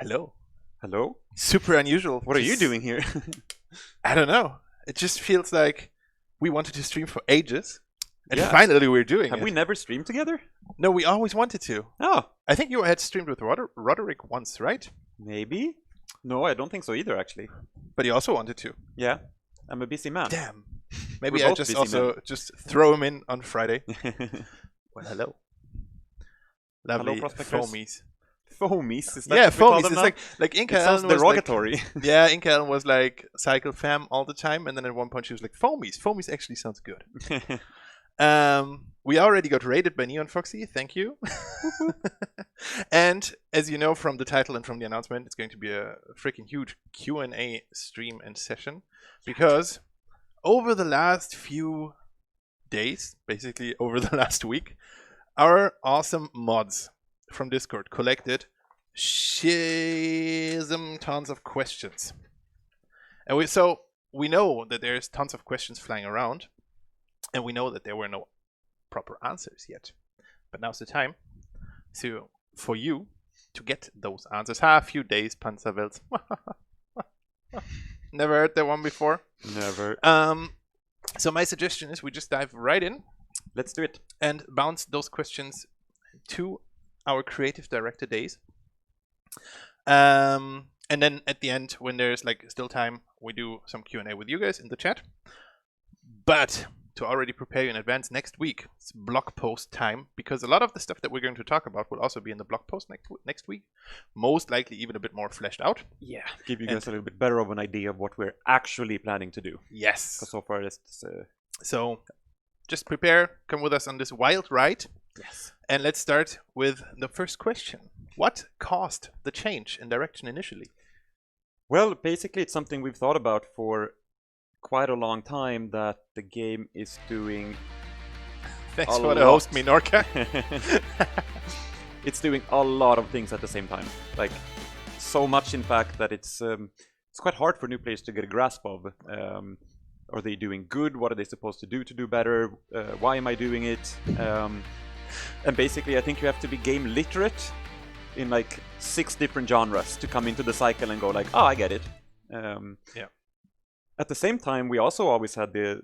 Hello. Hello? Super unusual. What are you doing here? I don't know. It just feels like we wanted to stream for ages. And Yeah. finally we're doing Have it. we never streamed together? No, we always wanted to. Oh, I think you had streamed with Roderick once, right? maybe? No, I don't think so either, actually. But you also wanted to. Yeah, I'm a busy man. Damn. Maybe We're I both just busy also just throw him in on Friday. Well, hello. Lovely Prospectors. foamies. Foamies? Is that Yeah, what we call foamies. them It's now? like Inka It sounds Ellen was derogatory. like, yeah, Inka Ellen was like cycle fam all the time, and then at one point she was like foamies. Foamies actually sounds good. We already got rated by Neon Foxy. Thank you. And as you know from the title and from the announcement, it's going to be a freaking huge Q&A stream and session because over the last few days, basically over the last week, our awesome mods from Discord collected shizm tons of questions. And we know that there's tons of questions flying around, and we know that there were no proper answers yet. But now's the time for you to get those answers. A few days, Panzerwelt. Never heard that one before. Never. So my suggestion is we just dive right in. Let's do it. And bounce those questions to our creative director days. And then at the end, when there's like still time, we do some Q&A with you guys in the chat. But to already prepare you in advance, next week it's blog post time, because a lot of the stuff that we're going to talk about will also be in the blog post next week. Most likely even a bit more fleshed out. Yeah, give you guys a little bit better of an idea of what we're actually planning to do. Yes. Because so far it's... So just prepare, come with us on this wild ride. Yes. And let's start with the first question. What caused the change in direction initially? Well, basically it's something we've thought about for quite a long time, that the game is doing... Thanks for the host, Minorca. It's doing a lot of things at the same time. Like, so much in fact that it's quite hard for new players to get a grasp of. Are they doing good? What are they supposed to do better? Why am I doing it? And basically I think you have to be game literate in like 6 different genres to come into the cycle and go like, oh, I get it. Yeah. At the same time, we also always had the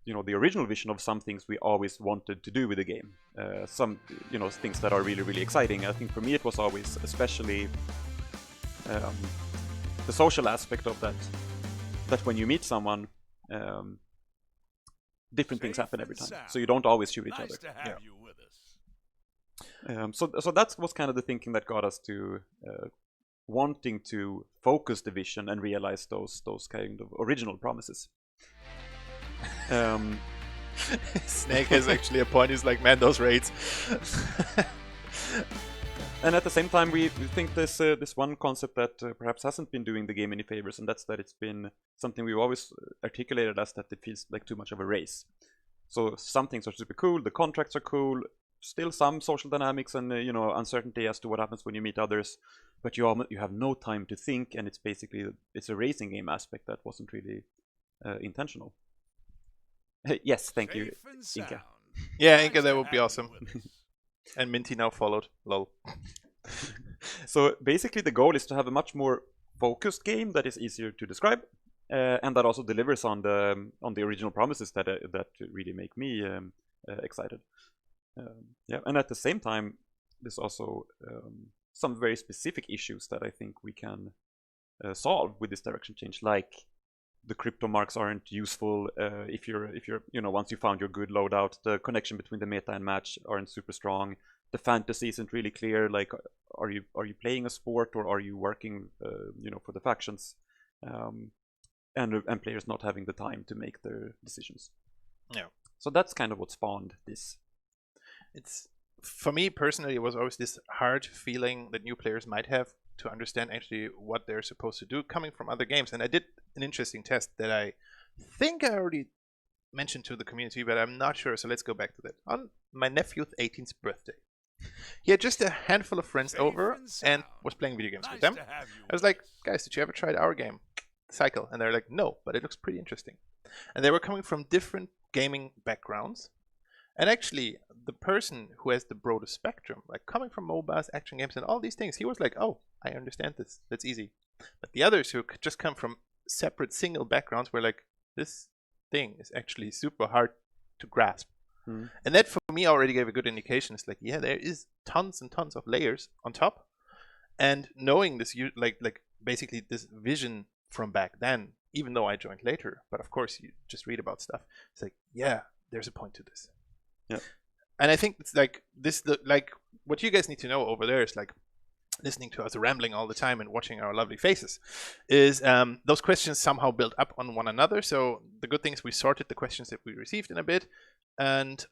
original vision of some things we always wanted to do with the game. Some, things that are really, really exciting. I think for me it was always especially the social aspect of that. That when you meet someone, different things happen every time. So you don't always shoot each other. So that was kind of the thinking that got us to wanting to focus the vision and realize those kind of original promises. Snake has actually a point. He's like, man, those raids. And at the same time, we think this one concept that perhaps hasn't been doing the game any favors, and that's that it's been something we've always articulated as that it feels like too much of a race. So some things are super cool, the contracts are cool, still some social dynamics and uncertainty as to what happens when you meet others, but you have no time to think, and it's basically a racing game aspect that wasn't really intentional. Yes, thank you, Inka. Yeah, Inka, that would be awesome. And Minty now followed. Lol. So basically the goal is to have a much more focused game that is easier to describe, and that also delivers on the original promises that really make me excited. Yeah, and at the same time, there's also some very specific issues that I think we can solve with this direction change, like the crypto marks aren't useful if you're once you found your good loadout. The connection between the meta and match aren't super strong. The fantasy isn't really clear. Like, are you playing a sport or are you working for the factions? And players not having the time to make their decisions. Yeah. So that's kind of what spawned this. It's, for me personally, it was always this hard feeling that new players might have to understand actually what they're supposed to do coming from other games. And I did an interesting test that I think I already mentioned to the community, but I'm not sure, so let's go back to that. On my nephew's 18th birthday, he had just a handful of friends over and was playing video games with them. I was like, guys, did you ever try our game, Cycle? And they're like, no, but it looks pretty interesting. And they were coming from different gaming backgrounds. And actually, the person who has the broadest spectrum, like coming from MOBAs, action games, and all these things, he was like, oh, I understand this. That's easy. But the others who just come from separate single backgrounds were like, this thing is actually super hard to grasp. And that for me already gave a good indication. It's like, yeah, there is tons and tons of layers on top. And knowing this, like basically this vision from back then, even though I joined later, but of course you just read about stuff. It's like, yeah, there's a point to this. Yeah. And I think it's like this, like what you guys need to know over there is like listening to us rambling all the time and watching our lovely faces is those questions somehow build up on one another. So the good thing is we sorted the questions that we received in a bit, and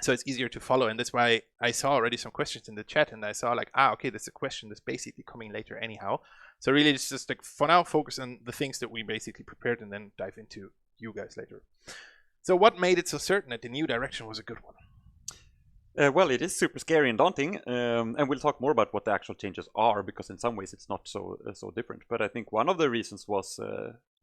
so it's easier to follow. And that's why I saw already some questions in the chat, and I saw like, okay, this is a question that's basically coming later anyhow. So really it's just like for now focus on the things that we basically prepared and then dive into you guys later. So what made it so certain that the new direction was a good one? Well, it is super scary and daunting, and we'll talk more about what the actual changes are, because in some ways it's not so different. But I think one of the reasons was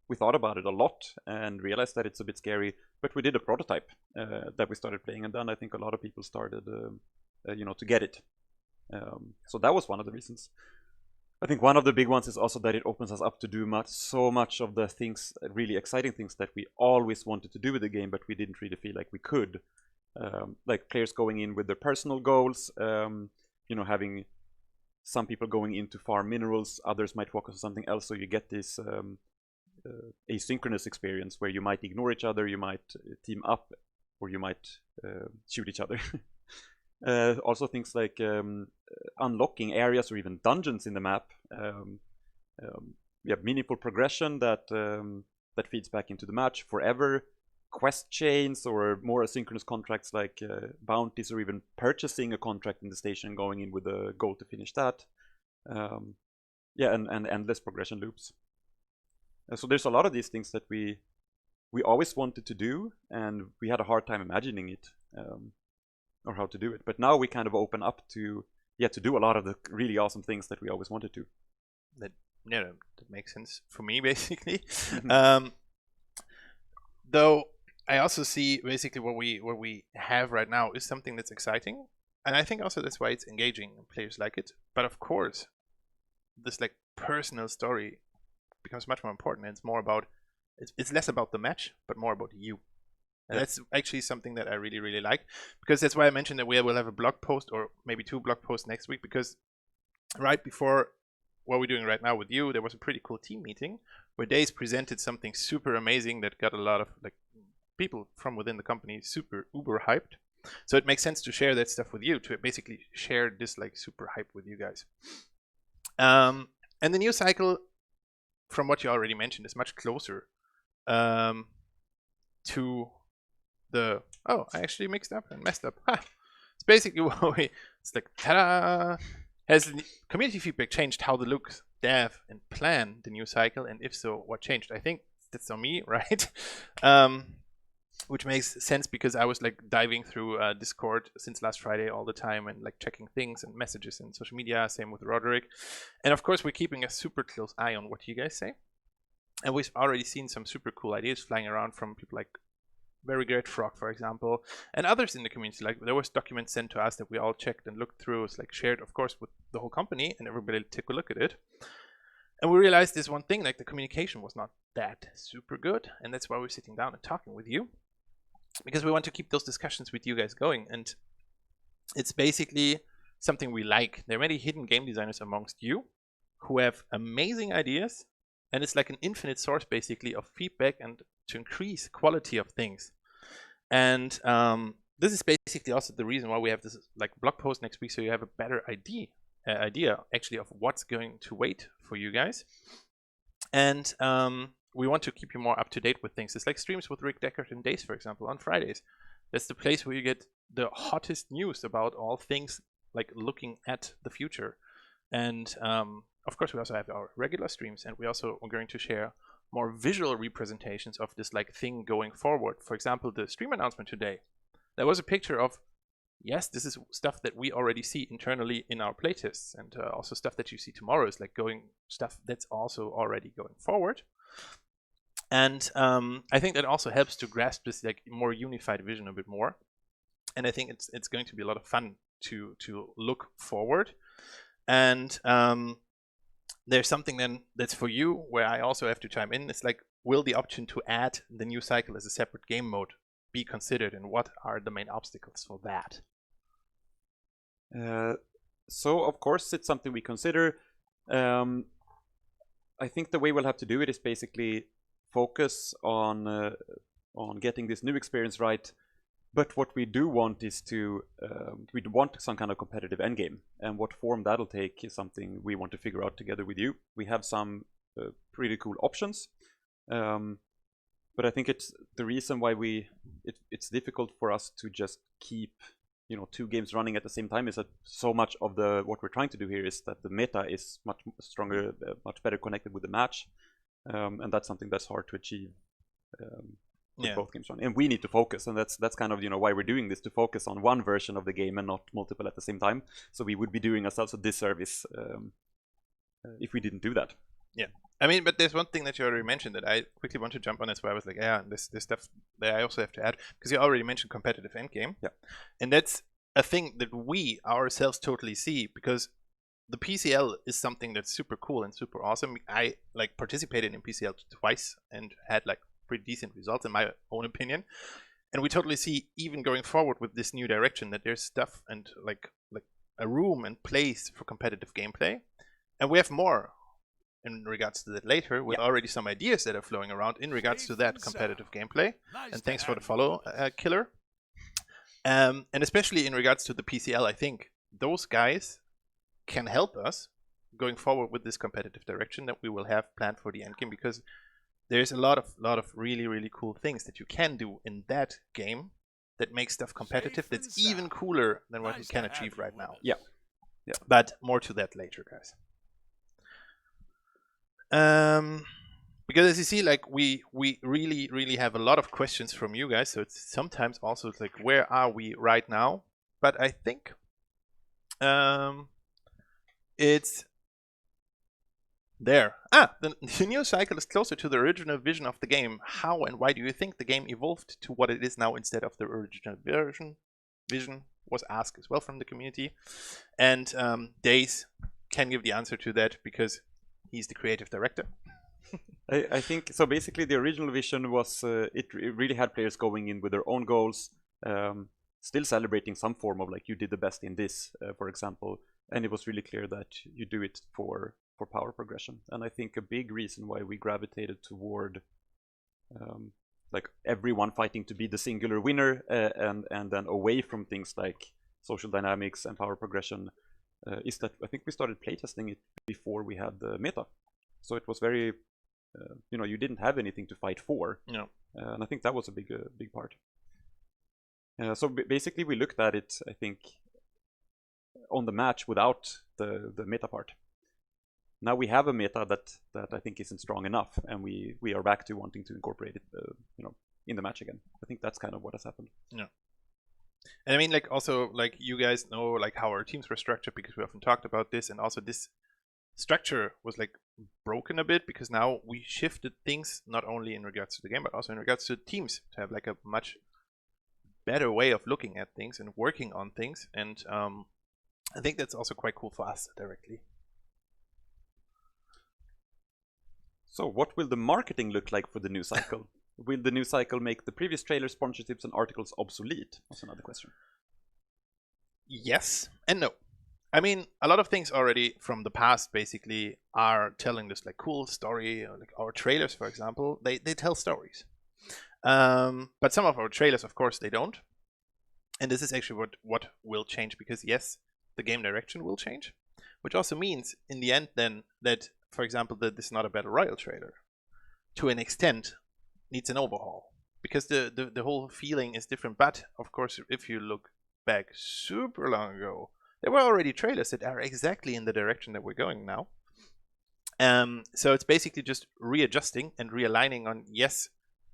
we thought about it a lot and realized that it's a bit scary. But we did a prototype that we started playing, and then I think a lot of people started, to get it. So that was one of the reasons. I think one of the big ones is also that it opens us up to do so much of the things, really exciting things that we always wanted to do with the game, but we didn't really feel like we could. Like players going in with their personal goals, having some people going in to farm minerals, others might focus on something else, so you get this asynchronous experience where you might ignore each other, you might team up, or you might shoot each other. Also things like unlocking areas or even dungeons in the map. We have meaningful progression that feeds back into the match forever. Quest chains or more asynchronous contracts like bounties, or even purchasing a contract in the station and going in with a goal to finish that. And endless progression loops. So there's a lot of these things that we always wanted to do, and we had a hard time imagining it or how to do it. But now we kind of open up to do a lot of the really awesome things that we always wanted to. That makes sense for me basically. Though I also see basically what we have right now is something that's exciting, and I think also that's why it's engaging and players like it. But of course, this like personal story becomes much more important. And it's more about it's less about the match, but more about you. And that's actually something that I really, really like, because that's why I mentioned that we will have a blog post or maybe 2 blog posts next week, because right before what we're doing right now with you, there was a pretty cool team meeting where Days presented something super amazing that got a lot of like people from within the company super uber hyped. So it makes sense to share that stuff with you, to basically share this like super hype with you guys. And the new cycle, from what you already mentioned, is much closer to the I actually mixed up and messed up. It's basically what it's like, ta-da! Has community feedback changed how the look, dev, and plan the new cycle? And if so, what changed? I think that's on me, right? Which makes sense because I was like diving through Discord since last Friday all the time and like checking things and messages and social media. Same with Roderick. And of course, we're keeping a super close eye on what you guys say. And we've already seen some super cool ideas flying around from people like Very Great Frog, for example, and others in the community. Like there was documents sent to us that we all checked and looked through. It's like shared, of course, with the whole company, and everybody took a look at it. And we realized this one thing, like the communication was not that super good. And that's why we're sitting down and talking with you, because we want to keep those discussions with you guys going. And it's basically something we like. There are many hidden game designers amongst you who have amazing ideas, and it's like an infinite source basically of feedback and to increase quality of things. And this is basically also the reason why we have this like blog post next week, so you have a better idea actually of what's going to wait for you guys. And we want to keep you more up to date with things. It's like streams with Rick Deckard and Days, for example, on Fridays. That's the place where you get the hottest news about all things like looking at the future. And of course, we also have our regular streams, and we also are going to share more visual representations of this like thing going forward. For example, the stream announcement today, there was a picture of, yes, this is stuff that we already see internally in our playtests, and also stuff that you see tomorrow is like stuff that's also already going forward. And I think that also helps to grasp this like more unified vision a bit more. And I think it's going to be a lot of fun to look forward. And there's something then that's for you where I also have to chime in. It's like, will the option to add the new cycle as a separate game mode be considered, and what are the main obstacles for that? So of course it's something we consider. I think the way we'll have to do it is basically focus on getting this new experience right. But what we do want is to we want some kind of competitive endgame, and what form that'll take is something we want to figure out together with you. We have some pretty cool options, but I think it's the reason why it's difficult for us to just keep two games running at the same time is that so much of what we're trying to do here is that the meta is much stronger, much better connected with the match, and that's something that's hard to achieve. With both games running, and we need to focus, and that's kind of why we're doing this, to focus on one version of the game and not multiple at the same time. So we would be doing ourselves a disservice if we didn't do that. Yeah, I mean, but there's one thing that you already mentioned that I quickly want to jump on. As where I was like, yeah, this stuff that I also have to add, because you already mentioned competitive endgame. Yeah, and that's a thing that we ourselves totally see, because the PCL is something that's super cool and super awesome. I like participated in PCL twice and had like pretty decent results in my own opinion, and we totally see, even going forward with this new direction, that there's stuff and like a room and place for competitive gameplay, and we have more in regards to that later, with already some ideas that are flowing around in regards to that competitive gameplay. And thanks for the follow, Killer. And especially in regards to the PCL, I think those guys can help us going forward with this competitive direction that we will have planned for the endgame, because there's a lot of really, really cool things that you can do in that game that makes stuff competitive, that's even cooler than what we can achieve right now. Yeah. But more to that later, guys. Because as you see, like we really have a lot of questions from you guys, so it's sometimes also like, where are we right now? But I think it's there. The new cycle is closer to the original vision of the game. How and why do you think the game evolved to what it is now instead of the original vision was asked as well from the community. And Days can give the answer to that, because he's the creative director. I think so. Basically, the original vision was it really had players going in with their own goals, still celebrating some form of like, you did the best in this, for example, and it was really clear that you do it for power progression. And I think a big reason why we gravitated toward like everyone fighting to be the singular winner, and then away from things like social dynamics and power progression, is that I think we started playtesting it before we had the meta, so it was very you didn't have anything to fight for. No. And I think that was a big part. So basically we looked at it, I think, on the match without the meta part. Now we have a meta that I think isn't strong enough, and we are back to wanting to incorporate it in the match again. I think that's kind of what has happened. Yeah. And I mean, like, also, like, you guys know like how our teams were structured, because we often talked about this, and also this structure was like broken a bit, because now we shifted things not only in regards to the game but also in regards to teams, to have like a much better way of looking at things and working on things. And I think that's also quite cool for us directly. So what will the marketing look like for the new cycle? Will the new cycle make the previous trailers, sponsorships and articles obsolete? That's another question. Yes and no. I mean, a lot of things already from the past basically are telling this like cool story. Like our trailers, for example, they tell stories. But some of our trailers, of course, they don't. And this is actually what will change, because yes, the game direction will change, which also means in the end then that, for example, that this is not a battle royale trailer, to an extent needs an overhaul, because the whole feeling is different. But of course, if you look back super long ago, there were already trailers that are exactly in the direction that we're going now. So it's basically just readjusting and realigning on, yes,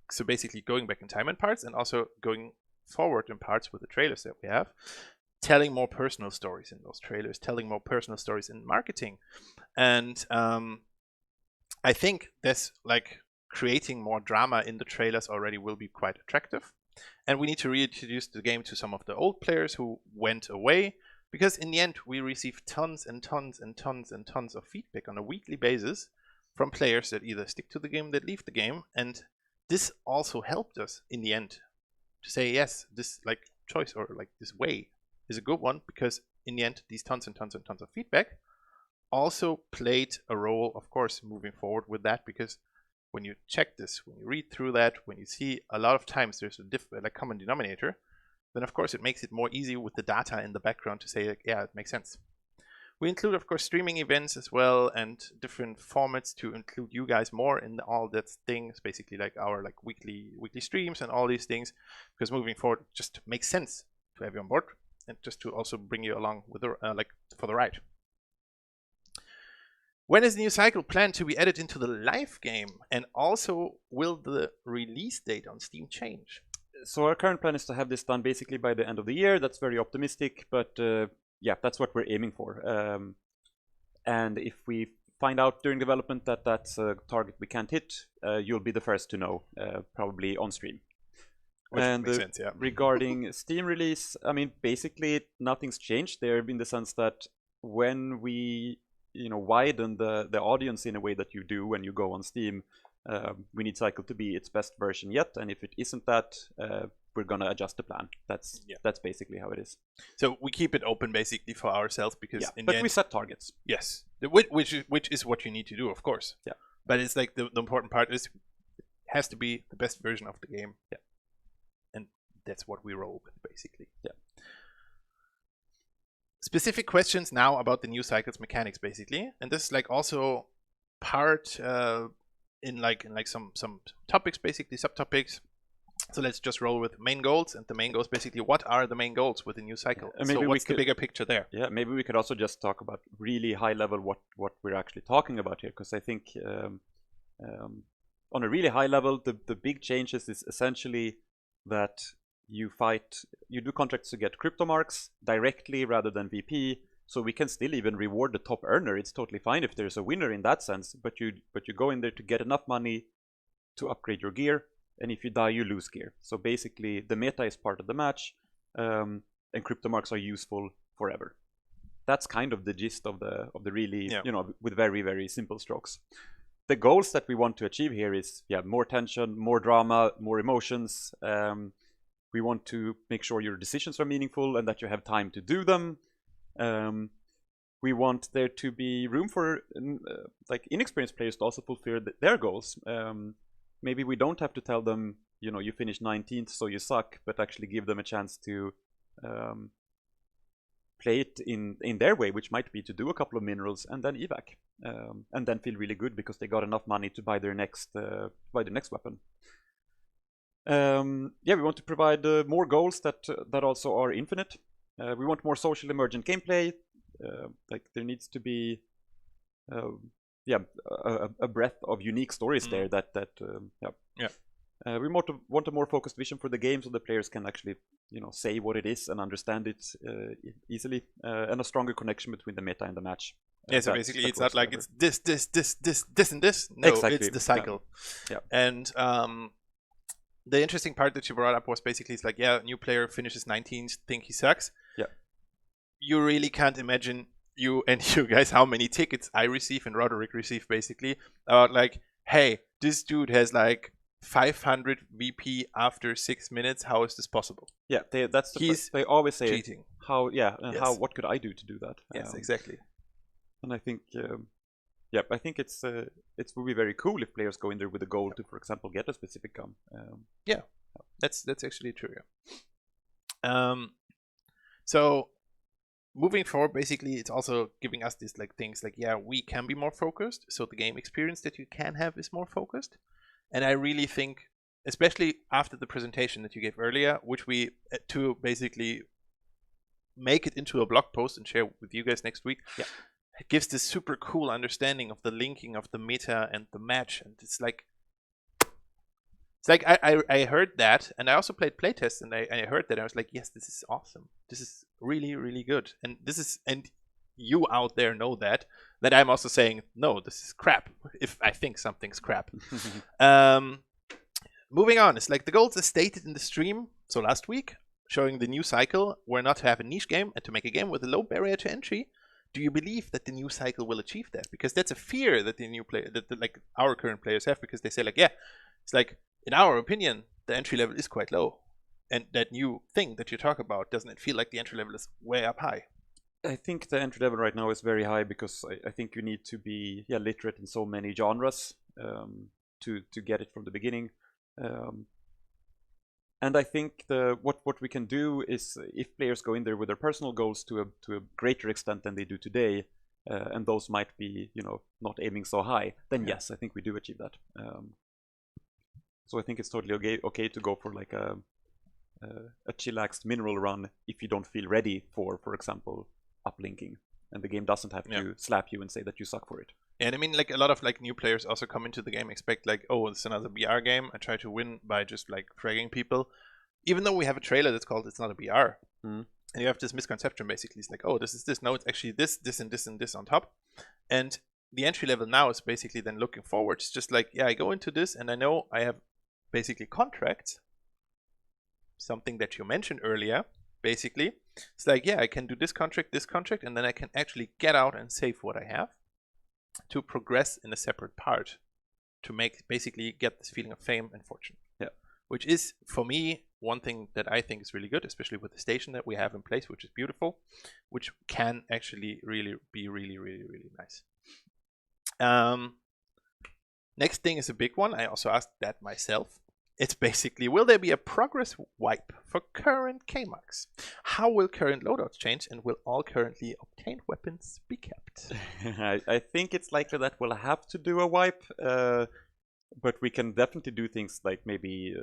so basically going back in time in parts, and also going forward in parts with the trailers that we have, telling more personal stories in those trailers, telling more personal stories in marketing. And I think this, like, creating more drama in the trailers already will be quite attractive. And we need to reintroduce the game to some of the old players who went away, because in the end we receive tons and tons and tons and tons of feedback on a weekly basis from players that either stick to the game, that leave the game, and this also helped us in the end to say yes, this like choice or like this way is a good one, because in the end these tons and tons and tons of feedback also played a role, of course, moving forward with that, because when you check this, when you read through that, when you see a lot of times there's a common denominator, then of course it makes it more easy with the data in the background to say, like, yeah, it makes sense. We include, of course, streaming events as well, and different formats to include you guys more in all that things, basically like our like weekly streams and all these things, because moving forward it just makes sense to have you on board and just to also bring you along with the like for the ride. When is the new cycle planned to be added into the live game? And also, will the release date on Steam change? So our current plan is to have this done basically by the end of the year. That's very optimistic, but yeah, that's what we're aiming for. And if we find out during development that that's a target we can't hit, you'll be the first to know, probably on stream. Which makes sense, yeah. Regarding Steam release, I mean, basically nothing's changed there in the sense that when we widen the audience in a way that you do when you go on Steam, we need Cycle to be its best version yet, and if it isn't that, we're gonna adjust the plan. That's basically how it is. So we keep it open basically for ourselves, because in the end, we set targets. Yes, which is what you need to do, of course. Yeah. But it's like the important part is it has to be the best version of the game. Yeah. And that's what we roll with basically. Yeah. Specific questions now about the new cycles mechanics basically, and this is like also part in some topics, basically subtopics. So let's just roll with main goals, and the main goals basically, what are the main goals with the new cycle? And so what's the bigger picture there? Yeah, maybe we could also just talk about really high level what we're actually talking about here, because I think on a really high level, the big changes is essentially that you do contracts to get crypto marks directly rather than VP, so we can still even reward the top earner. It's totally fine if there's a winner in that sense, but you go in there to get enough money to upgrade your gear, and if you die, you lose gear. So basically, the meta is part of the match, and crypto marks are useful forever. That's kind of the gist of the really, with very, very simple strokes. The goals that we want to achieve here is, more tension, more drama, more emotions. We want to make sure your decisions are meaningful and that you have time to do them. We want there to be room for like inexperienced players to also fulfill their goals. Maybe we don't have to tell them, you finished 19th, so you suck, but actually give them a chance to play it in their way, which might be to do a couple of minerals and then evac, and then feel really good because they got enough money to buy their next weapon. We want to provide more goals that also are infinite. We want more social emergent gameplay. Like there needs to be a breadth of unique stories there we want a more focused vision for the game, so the players can actually say what it is and understand it easily, and a stronger connection between the meta and the match. So basically it's not like it's this and this. No, exactly. It's the cycle. And the interesting part that you brought up was basically, it's like, new player finishes 19th, think he sucks. You really can't imagine, you guys, how many tickets I receive and Roderick receive basically about like, hey, this dude has like 500 VP after 6 minutes. How is this possible? They always say cheating. What could I do to do that? Yes, exactly. And I think I think it would be very cool if players go in there with a goal to, for example, get a specific gun. That's actually true. So moving forward, basically, it's also giving us these like things like, we can be more focused. So the game experience that you can have is more focused. And I really think, especially after the presentation that you gave earlier, which we to basically make it into a blog post and share with you guys next week. It gives this super cool understanding of the linking of the meta and the match, and it's like I heard that, and I also played playtests, and I heard that, and I was like, yes, this is awesome. This is really, really good, and you out there know that I'm also saying, no, this is crap. If I think something's crap. Moving on, it's like the goals as stated in the stream. So last week, showing the new cycle were not to have a niche game and to make a game with a low barrier to entry, do you believe that the new cycle will achieve that? Because that's a fear that the new player, like our current players have, because they say like, yeah, it's like in our opinion the entry level is quite low, and that new thing that you talk about, doesn't it feel like the entry level is way up high? I think the entry level right now is very high because I think you need to be literate in so many genres to get it from the beginning. And I think what we can do is, if players go in there with their personal goals to a greater extent than they do today, and those might be not aiming so high, then yes, I think we do achieve that. So I think it's totally okay to go for like a chillaxed mineral run if you don't feel ready for example, uplinking, and the game doesn't have to slap you and say that you suck for it. And I mean, like a lot of like new players also come into the game expect like, oh, it's another BR game. I try to win by just like fragging people, even though we have a trailer that's called "It's not a BR." And you have this misconception basically. It's like, oh, this is this. No, it's actually this, this, and this, and this on top. And the entry level now is basically then looking forward. It's just like, yeah, I go into this and I know I have basically contracts. Something that you mentioned earlier, basically. It's like, yeah, I can do this contract, and then I can actually get out and save what I have to progress in a separate part to make basically get this feeling of fame and fortune. Yeah. Which is, for me, one thing that I think is really good, especially with the station that we have in place, which is beautiful, which can actually really be really, really, really nice. Next thing is a big one. I also asked that myself. It's basically, will there be a progress wipe for current Kmax? How will current loadouts change, and will all currently obtained weapons be kept? I think it's likely that we'll have to do a wipe, but we can definitely do things like maybe,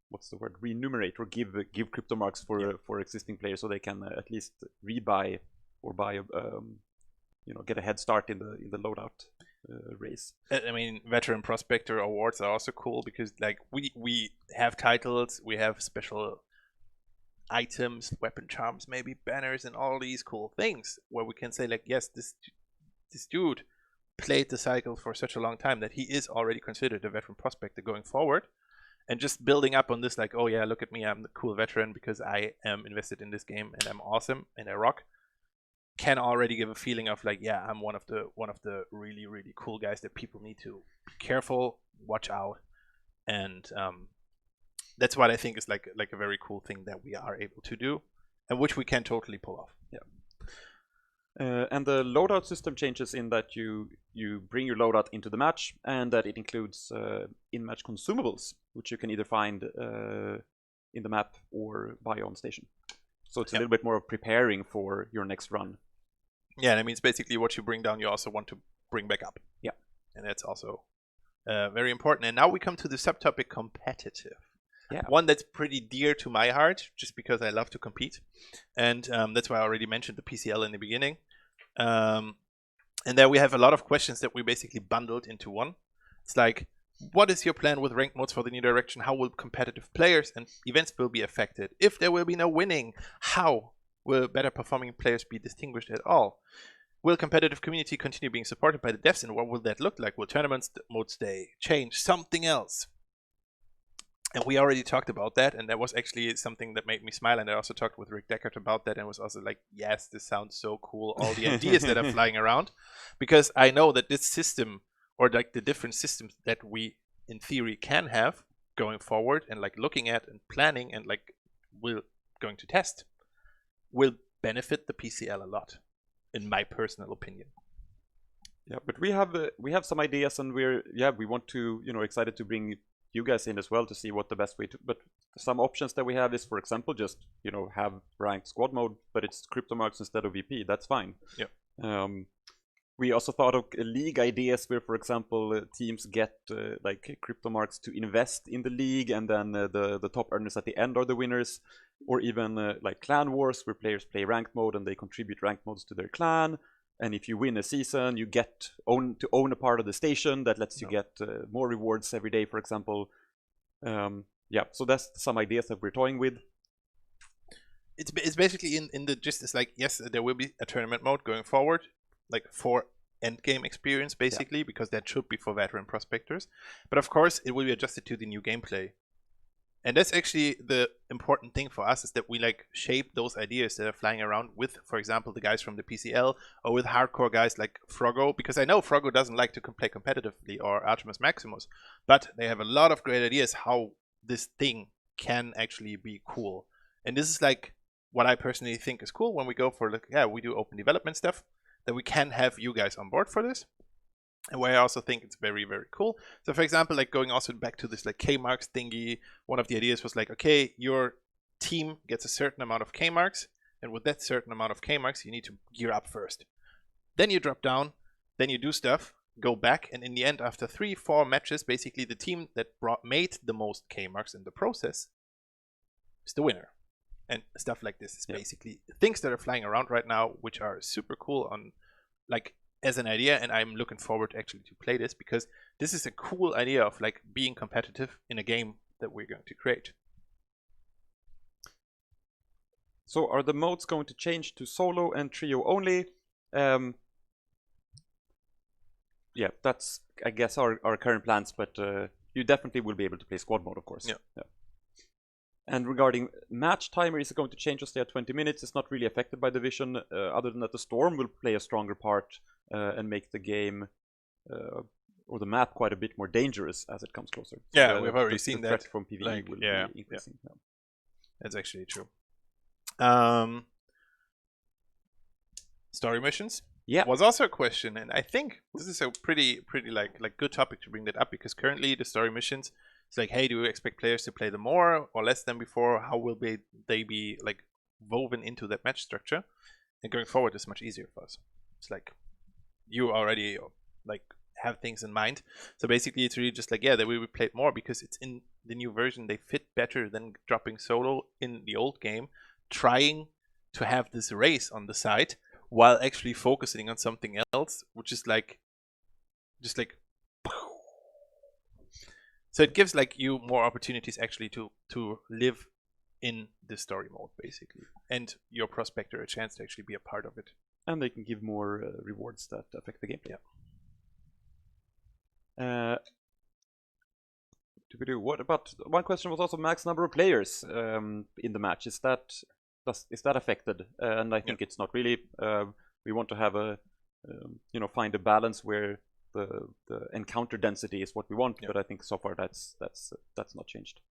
what's the word? Remunerate or give crypto marks for existing players, so they can at least rebuy or buy, get a head start in the loadout race. I mean, veteran prospector awards are also cool because like we have titles, we have special items, weapon charms, maybe banners, and all these cool things where we can say like, yes, this dude played the cycle for such a long time that he is already considered a veteran prospector going forward. And just building up on this, like, oh yeah, look at me, I'm the cool veteran because I am invested in this game and I'm awesome and I rock, can already give a feeling of like, yeah, I'm one of the really, really cool guys that people need to be careful, watch out, and that's what I think is like a very cool thing that we are able to do, and which we can totally pull off. Yeah. And the loadout system changes in that you bring your loadout into the match, and that it includes in-match consumables, which you can either find in the map or buy on station. So it's a little bit more of preparing for your next run. Yeah, that means basically what you bring down, you also want to bring back up. Yeah. And that's also very important. And now we come to the subtopic competitive. Yeah. One that's pretty dear to my heart, just because I love to compete. And that's why I already mentioned the PCL in the beginning. And there we have a lot of questions that we basically bundled into one. It's like, what is your plan with ranked modes for the new direction? How will competitive players and events will be affected? If there will be no winning, how will better performing players be distinguished at all? Will competitive community continue being supported by the devs, and what will that look like? Will tournaments modes stay, change, something else? And we already talked about that, and that was actually something that made me smile. And I also talked with Rick Deckard about that, and was also like, yes, this sounds so cool, all the ideas that are flying around. Because I know that this system, or like the different systems that we in theory can have going forward and like looking at and planning and like we're going to test, will benefit the PCL a lot, in my personal opinion. Yeah, but we have some ideas, and we want to, excited to bring you guys in as well to see what the best way to. But some options that we have is, for example, just have ranked squad mode, but it's crypto marks instead of VP. That's fine. Yeah. We also thought of league ideas where, for example, teams get like crypto marks to invest in the league, and then the top earners at the end are the winners. Or even like clan wars, where players play ranked mode and they contribute ranked modes to their clan. And if you win a season, you get to own a part of the station that lets you get more rewards every day, for example. Yeah, so that's some ideas that we're toying with. It's basically in the gist. It's like, yes, there will be a tournament mode going forward, like for end game experience, basically, because that should be for veteran prospectors. But of course, it will be adjusted to the new gameplay. And that's actually the important thing for us, is that we like shape those ideas that are flying around with, for example, the guys from the PCL, or with hardcore guys like Froggo, because I know Froggo doesn't like to play competitively, or Artemis Maximus, but they have a lot of great ideas how this thing can actually be cool. And this is like what I personally think is cool when we go for like, yeah, we do open development stuff, that we can have you guys on board for this. And where I also think it's very, very cool. So for example, like going also back to this like Kmax thingy, one of the ideas was like, okay, your team gets a certain amount of Kmax, and with that certain amount of Kmax, you need to gear up first. Then you drop down, then you do stuff, go back, and in the end, after 3-4 matches, basically the team that made the most Kmax in the process is the winner. And stuff like this is basically things that are flying around right now, which are super cool on like as an idea, and I'm looking forward actually to play this, because this is a cool idea of like being competitive in a game that we're going to create. So are the modes going to change to solo and trio only? Yeah, that's I guess our current plans, but you definitely will be able to play squad mode, of course. Yeah. And regarding match timer, is it going to change or stay at 20 minutes? It's not really affected by the vision, other than that the storm will play a stronger part and make the game or the map quite a bit more dangerous as it comes closer. So yeah, we've already seen the that. threat from PvE like, will yeah, be increasing. Yeah. That's actually true. Story missions. Yeah, was also a question, and I think this is a pretty like good topic to bring that up, because currently the story missions, it's like, hey, do you expect players to play them more or less than before? How will they be like woven into that match structure? And going forward is much easier for us. It's like you already like have things in mind. So basically it's really just like, yeah, they will be played more because it's in the new version. They fit better than dropping solo in the old game, trying to have this race on the side while actually focusing on something else, which is like just like so it gives like you more opportunities actually to live in the story mode basically, and your prospector a chance to actually be a part of it. And they can give more rewards that affect the gameplay. What about, one question was also max number of players in the match. Is that affected? And I think it's not really. We want to have a find a balance where the encounter density is what we want, but I think so far that's not changed.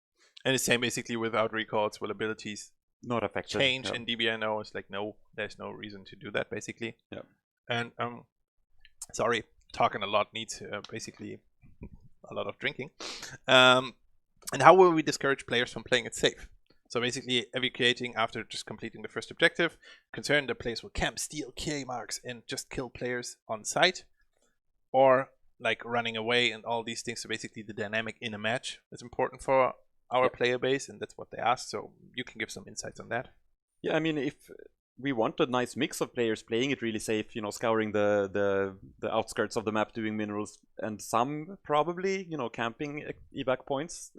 And the same basically without recalls, will abilities not affected change in DBNO? It's like, no, there's no reason to do that basically. Yeah. And sorry, talking a lot needs basically a lot of drinking. And how will we discourage players from playing it safe? So basically evacuating after just completing the first objective, concerned that players will camp, steal Kmax, and just kill players on site, or like running away and all these things. So basically the dynamic in a match is important for our player base, and that's what they ask. So you can give some insights on that. Yeah, I mean, if we want a nice mix of players playing it really safe, scouring the outskirts of the map, doing minerals, and some probably, camping evac points.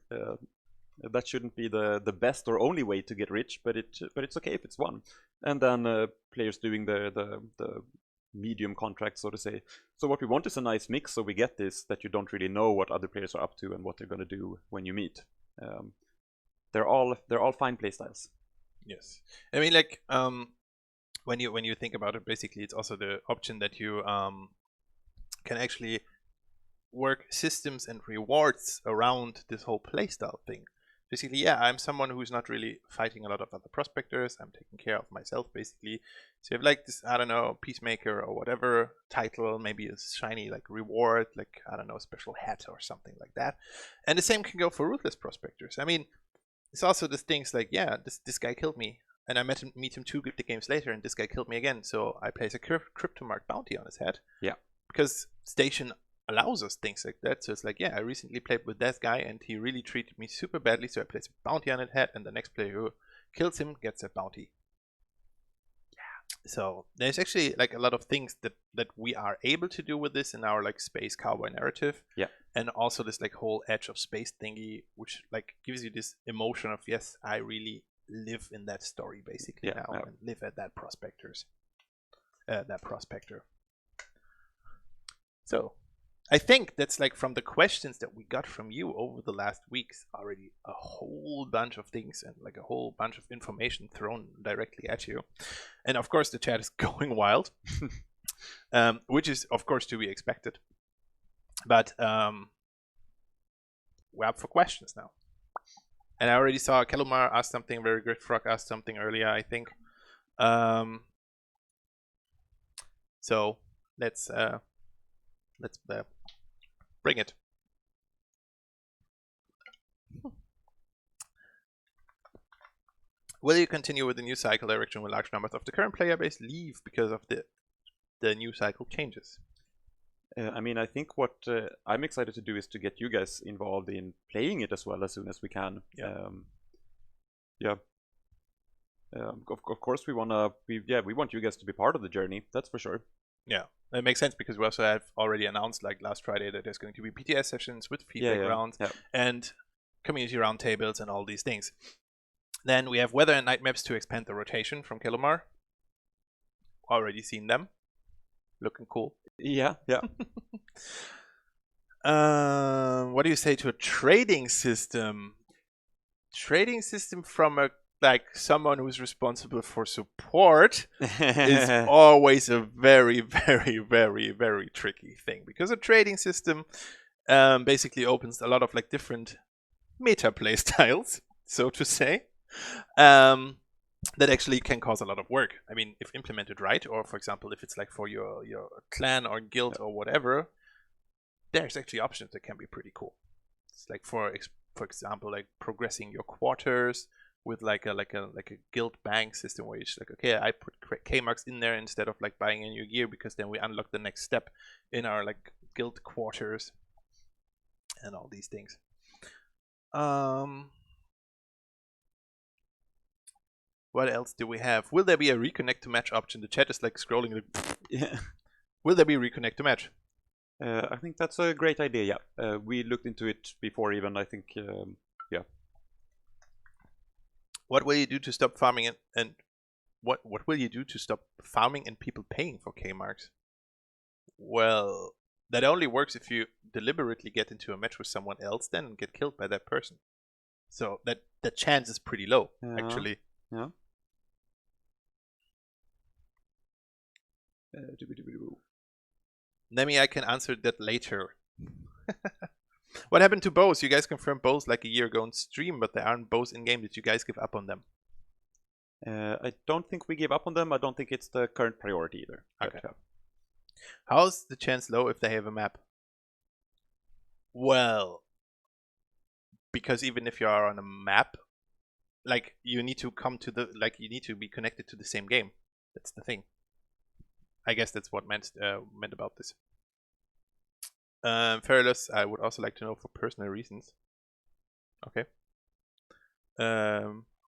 That shouldn't be the best or only way to get rich, but it's okay if it's one. And then players doing the medium contract, so to say. So what we want is a nice mix, so we get this, that you don't really know what other players are up to and what they're going to do when you meet. They're all fine playstyles. Yes, I mean, like when you think about it, basically it's also the option that you can actually work systems and rewards around this whole playstyle thing. Basically, yeah, I'm someone who's not really fighting a lot of other prospectors. I'm taking care of myself, basically. So you have like this, I don't know, peacemaker or whatever title, maybe a shiny like reward, like, I don't know, special hat or something like that. And the same can go for ruthless prospectors. I mean, it's also the things like, yeah, this guy killed me, and I meet him 2 games later, and this guy killed me again. So I place a cryptomark bounty on his head. Yeah. Because Station allows us things like that. So it's like, yeah, I recently played with that guy and he really treated me super badly, so I place a bounty on his head, and the next player who kills him gets a bounty. Yeah. So there's actually like a lot of things that we are able to do with this in our like space cowboy narrative. Yeah. And also this like whole edge of space thingy, which like gives you this emotion of, yes, I really live in that story basically now, and live at that prospector. So I think that's like from the questions that we got from you over the last weeks already a whole bunch of things and like a whole bunch of information thrown directly at you. And of course the chat is going wild, which is of course to be expected. But we're up for questions now. And I already saw Kelomar ask something, Very Great Frog asked something earlier, I think. So let's bring it. Will you continue with the new cycle direction when large numbers of the current player base leave because of the new cycle changes? I mean, I think what I'm excited to do is to get you guys involved in playing it as well as soon as we can. Yeah. Of course, we want you guys to be part of the journey. That's for sure. Yeah, it makes sense because we also have already announced like last Friday that there's going to be PTS sessions with feedback rounds and community roundtables and all these things. Then we have weather and night maps to expand the rotation from Kelomar. Already seen them. Looking cool. Yeah. What do you say to a trading system? Trading system from a someone who's responsible for support is always a very, very, very, very tricky thing, because a trading system basically opens a lot of like different meta play styles, so to say, that actually can cause a lot of work. I mean, if implemented right, or for example, if it's like for your clan or guild or whatever, there's actually options that can be pretty cool. It's like for example, like progressing your quarters with like a guild bank system where you're just like, okay, I put Kmax in there instead of like buying a new gear, because then we unlock the next step in our like guild quarters and all these things. What else do we have? Will there be a reconnect to match option? The chat is like scrolling. Yeah. Will there be reconnect to match? I think that's a great idea. Yeah, we looked into it before even. I think yeah. What will you do to stop farming and what will you do to stop farming and people paying for Kmax? Well, that only works if you deliberately get into a match with someone else then and get killed by that person. So that the chance is pretty low, actually. Yeah. Maybe I can answer that later. What happened to bows? You guys confirmed bows like a year ago on stream, but there aren't bows in game. Did you guys give up on them? I don't think we give up on them. I don't think it's the current priority either. Okay. How's the chance low if they have a map? Well, because even if you are on a map, like you need to come to the you need to be connected to the same game. That's the thing. I guess that's what meant about this. Fairless, I would also like to know for personal reasons. Okay.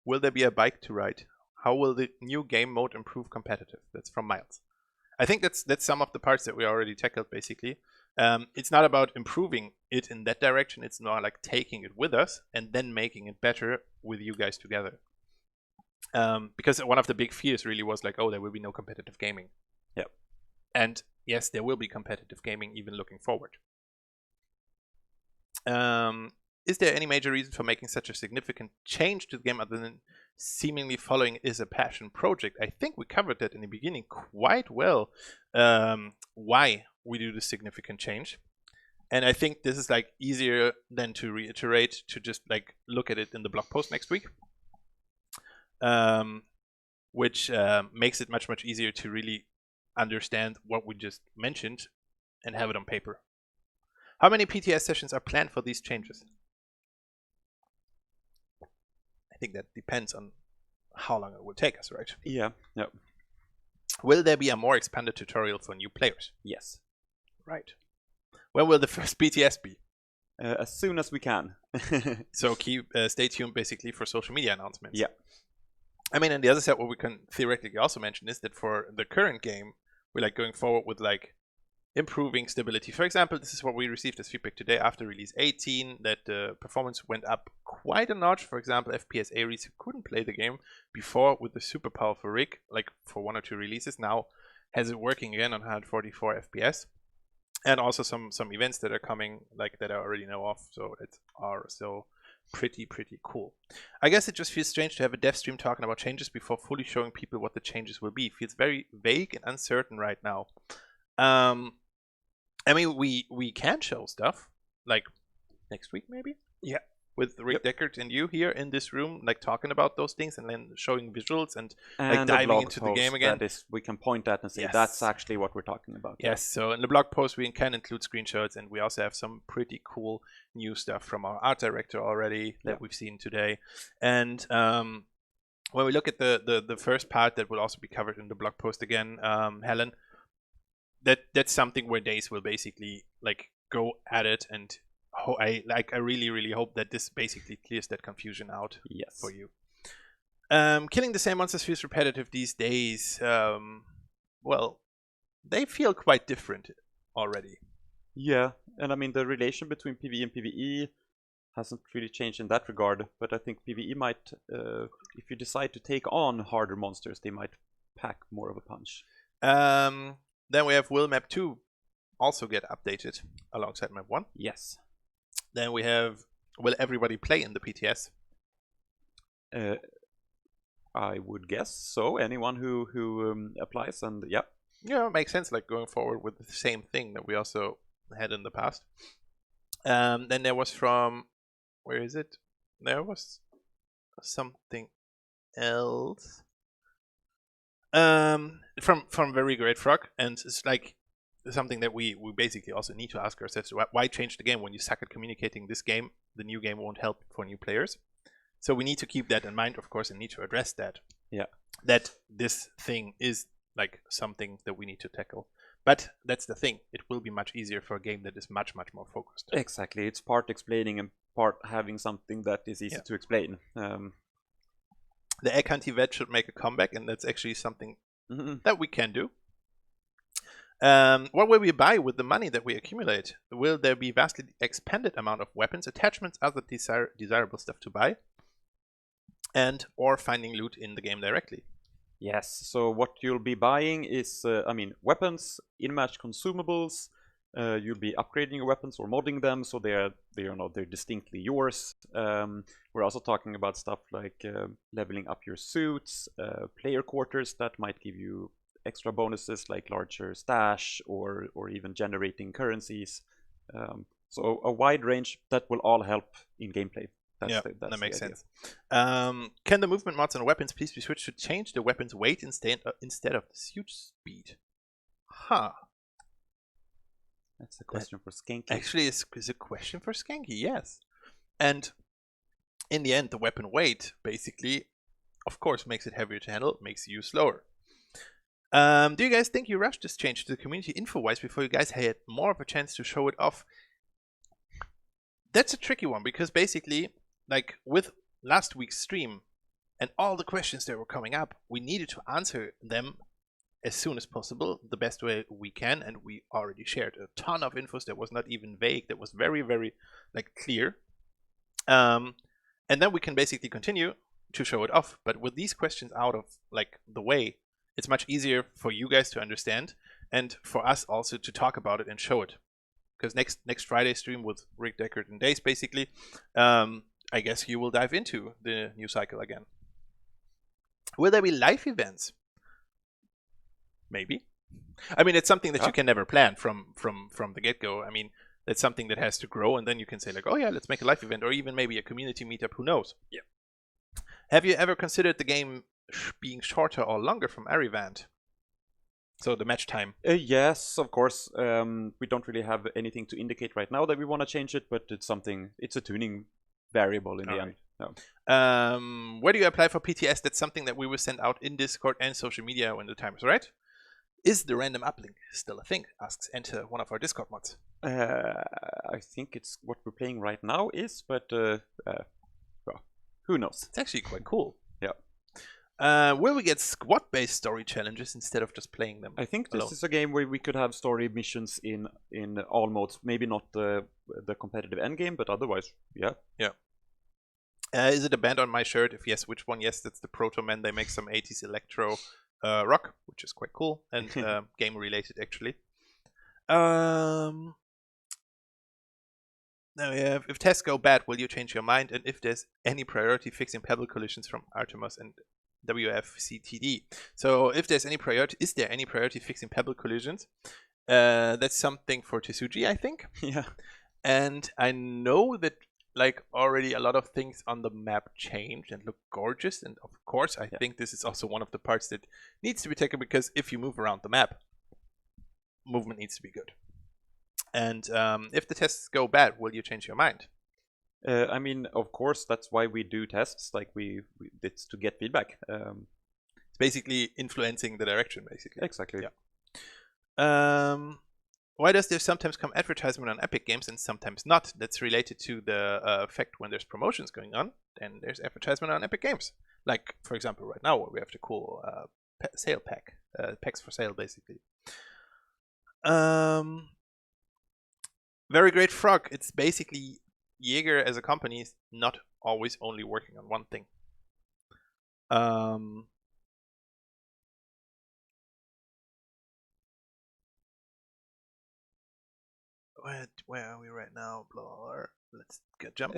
Will there be a bike to ride? How will the new game mode improve competitive? That's from Miles. I think that's some of the parts that we already tackled, basically. It's not about improving it in that direction. It's more like taking it with us and then making it better with you guys together. Because one of the big fears really was like, oh, there will be no competitive gaming. Yep. And yes, there will be competitive gaming even looking forward. Is there any major reason for making such a significant change to the game other than seemingly following is a passion project? I think we covered that in the beginning quite well, why we do this significant change. And I think this is like easier than to reiterate, to just like look at it in the blog post next week, which makes it much, much easier to really understand what we just mentioned and have it on paper. How many PTS sessions are planned for these changes? I think that depends on how long it will take us, right? Yeah. Will there be a more expanded tutorial for new players? Yes. Right. When will the first PTS be? As soon as we can. So stay tuned basically for social media announcements. Yeah. I mean, on the other side, what we can theoretically also mention is that for the current game, we're like going forward with like improving stability. For example, this is what we received as feedback today after release 18, that the performance went up quite a notch. For example, FPS Aries, who couldn't play the game before with the super powerful rig, like for 1 or 2 releases, now has it working again on 144 FPS. and also some events that are coming, like that I already know of. So it are so pretty cool. I guess it just feels strange to have a dev stream talking about changes before fully showing people what the changes will be. It feels very vague and uncertain right now. I mean, we can show stuff like next week maybe. Yeah. With Rick Deckard and you here in this room, like talking about those things and then showing visuals and like And a diving blog into the post game again. that is, we can point at and say Yes. that's actually what we're talking about. Yes, so in the blog post we can include screenshots, and we also have some pretty cool new stuff from our art director already that we've seen today. And when we look at the first part that will also be covered in the blog post again, Helen, that's something where Days will basically like go at it, and I really hope that this basically clears that confusion out for you. Killing the same monsters feels repetitive these days. Well, they feel quite different already. Yeah, and I mean the relation between PvE and PvE hasn't really changed in that regard, but I think PvE might, if you decide to take on harder monsters, they might pack more of a punch. Then we have Will Map 2 also get updated alongside Map 1. Yes. Then we have, will everybody play in the PTS? I would guess so. Anyone who applies, and yeah. Yeah, it makes sense, like going forward with the same thing that we also had in the past. Then there was from, where is it? There was something else. From Very Great Frog, and it's like something that we basically also need to ask ourselves: why change the game when you suck at communicating this game? The new game won't help for new players. So we need to keep that in mind, of course, and need to address that. Yeah. That this thing is like something that we need to tackle. But that's the thing. It will be much easier for a game that is much more focused. Exactly. It's part explaining and part having something that is easy to explain. The egg hunty vet should make a comeback, and that's actually something that we can do. What will we buy with the money that we accumulate? Will there be vastly expanded amount of weapons, attachments, other desirable stuff to buy, and or finding loot in the game directly? Yes. So what you'll be buying is, I mean, weapons, in-match consumables. You'll be upgrading your weapons or modding them, so they're distinctly yours. We're also talking about stuff like leveling up your suits, player quarters that might give you extra bonuses like larger stash or even generating currencies. So a wide range that will all help in gameplay. That makes sense. Can the movement mods on weapons please be switched to change the weapon's weight instead of the suit speed? Huh. That's a question for Skanky. Actually, it's a question for Skanky, yes. And in the end, the weapon weight basically, of course, makes it heavier to handle, makes you slower. Do you guys think you rushed this change to the community info-wise before you guys had more of a chance to show it off? That's a tricky one, because basically, like with last week's stream and all the questions that were coming up, we needed to answer them as soon as possible, the best way we can, and we already shared a ton of infos that was not even vague, that was very like clear. And then we can basically continue to show it off. But with these questions out of like the way, it's much easier for you guys to understand and for us also to talk about it and show it. Because next Friday stream with Rick Deckard and Days, basically, I guess you will dive into the new cycle again. Will there be live events? Maybe. I mean, it's something that you can never plan from the get-go. I mean, that's something that has to grow, and then you can say like, oh yeah, let's make a live event, or even maybe a community meetup, who knows. Yeah. Have you ever considered the game being shorter or longer from Arivant? So the match time. Yes, of course. We don't really have anything to indicate right now that we want to change it, but it's a tuning variable in the end. No. Where do you apply for PTS? That's something that we will send out in Discord and social media when the time is right. Is the random uplink still a thing? Asks Enter, one of our Discord mods. I think it's what we're playing right now is, but well, who knows? It's actually quite cool. Yeah. Will we get squad-based story challenges instead of just playing them? I think this alone? is a game where we could have story missions in all modes. Maybe not the competitive endgame, but otherwise, yeah. Yeah. Is it a band on my shirt? If yes, which one? Yes, that's the Proto Men. They make some 80s electro rock, which is quite cool and game related actually. Now we have, if tests go bad, will you change your mind? And if there's any priority fixing pebble collisions from Artemis and WFCTD. So if there's any priority, is there any priority fixing pebble collisions? That's something for Tsuji, I think. Yeah. And I know that like already a lot of things on the map changed and look gorgeous. And of course, I think this is also one of the parts that needs to be taken, because if you move around the map, movement needs to be good. And if the tests go bad, will you change your mind? I mean, of course, that's why we do tests. Like it's to get feedback. It's basically influencing the direction, basically. Exactly. Yeah. Why does there sometimes come advertisement on Epic Games and sometimes not? That's related to the effect when there's promotions going on, then there's advertisement on Epic Games. Like, for example, right now, where we have the cool sale pack, packs for sale, basically. Very Great Frog. It's basically Jaeger as a company is not always only working on one thing. Where are we right now? Blah. Let's get jump.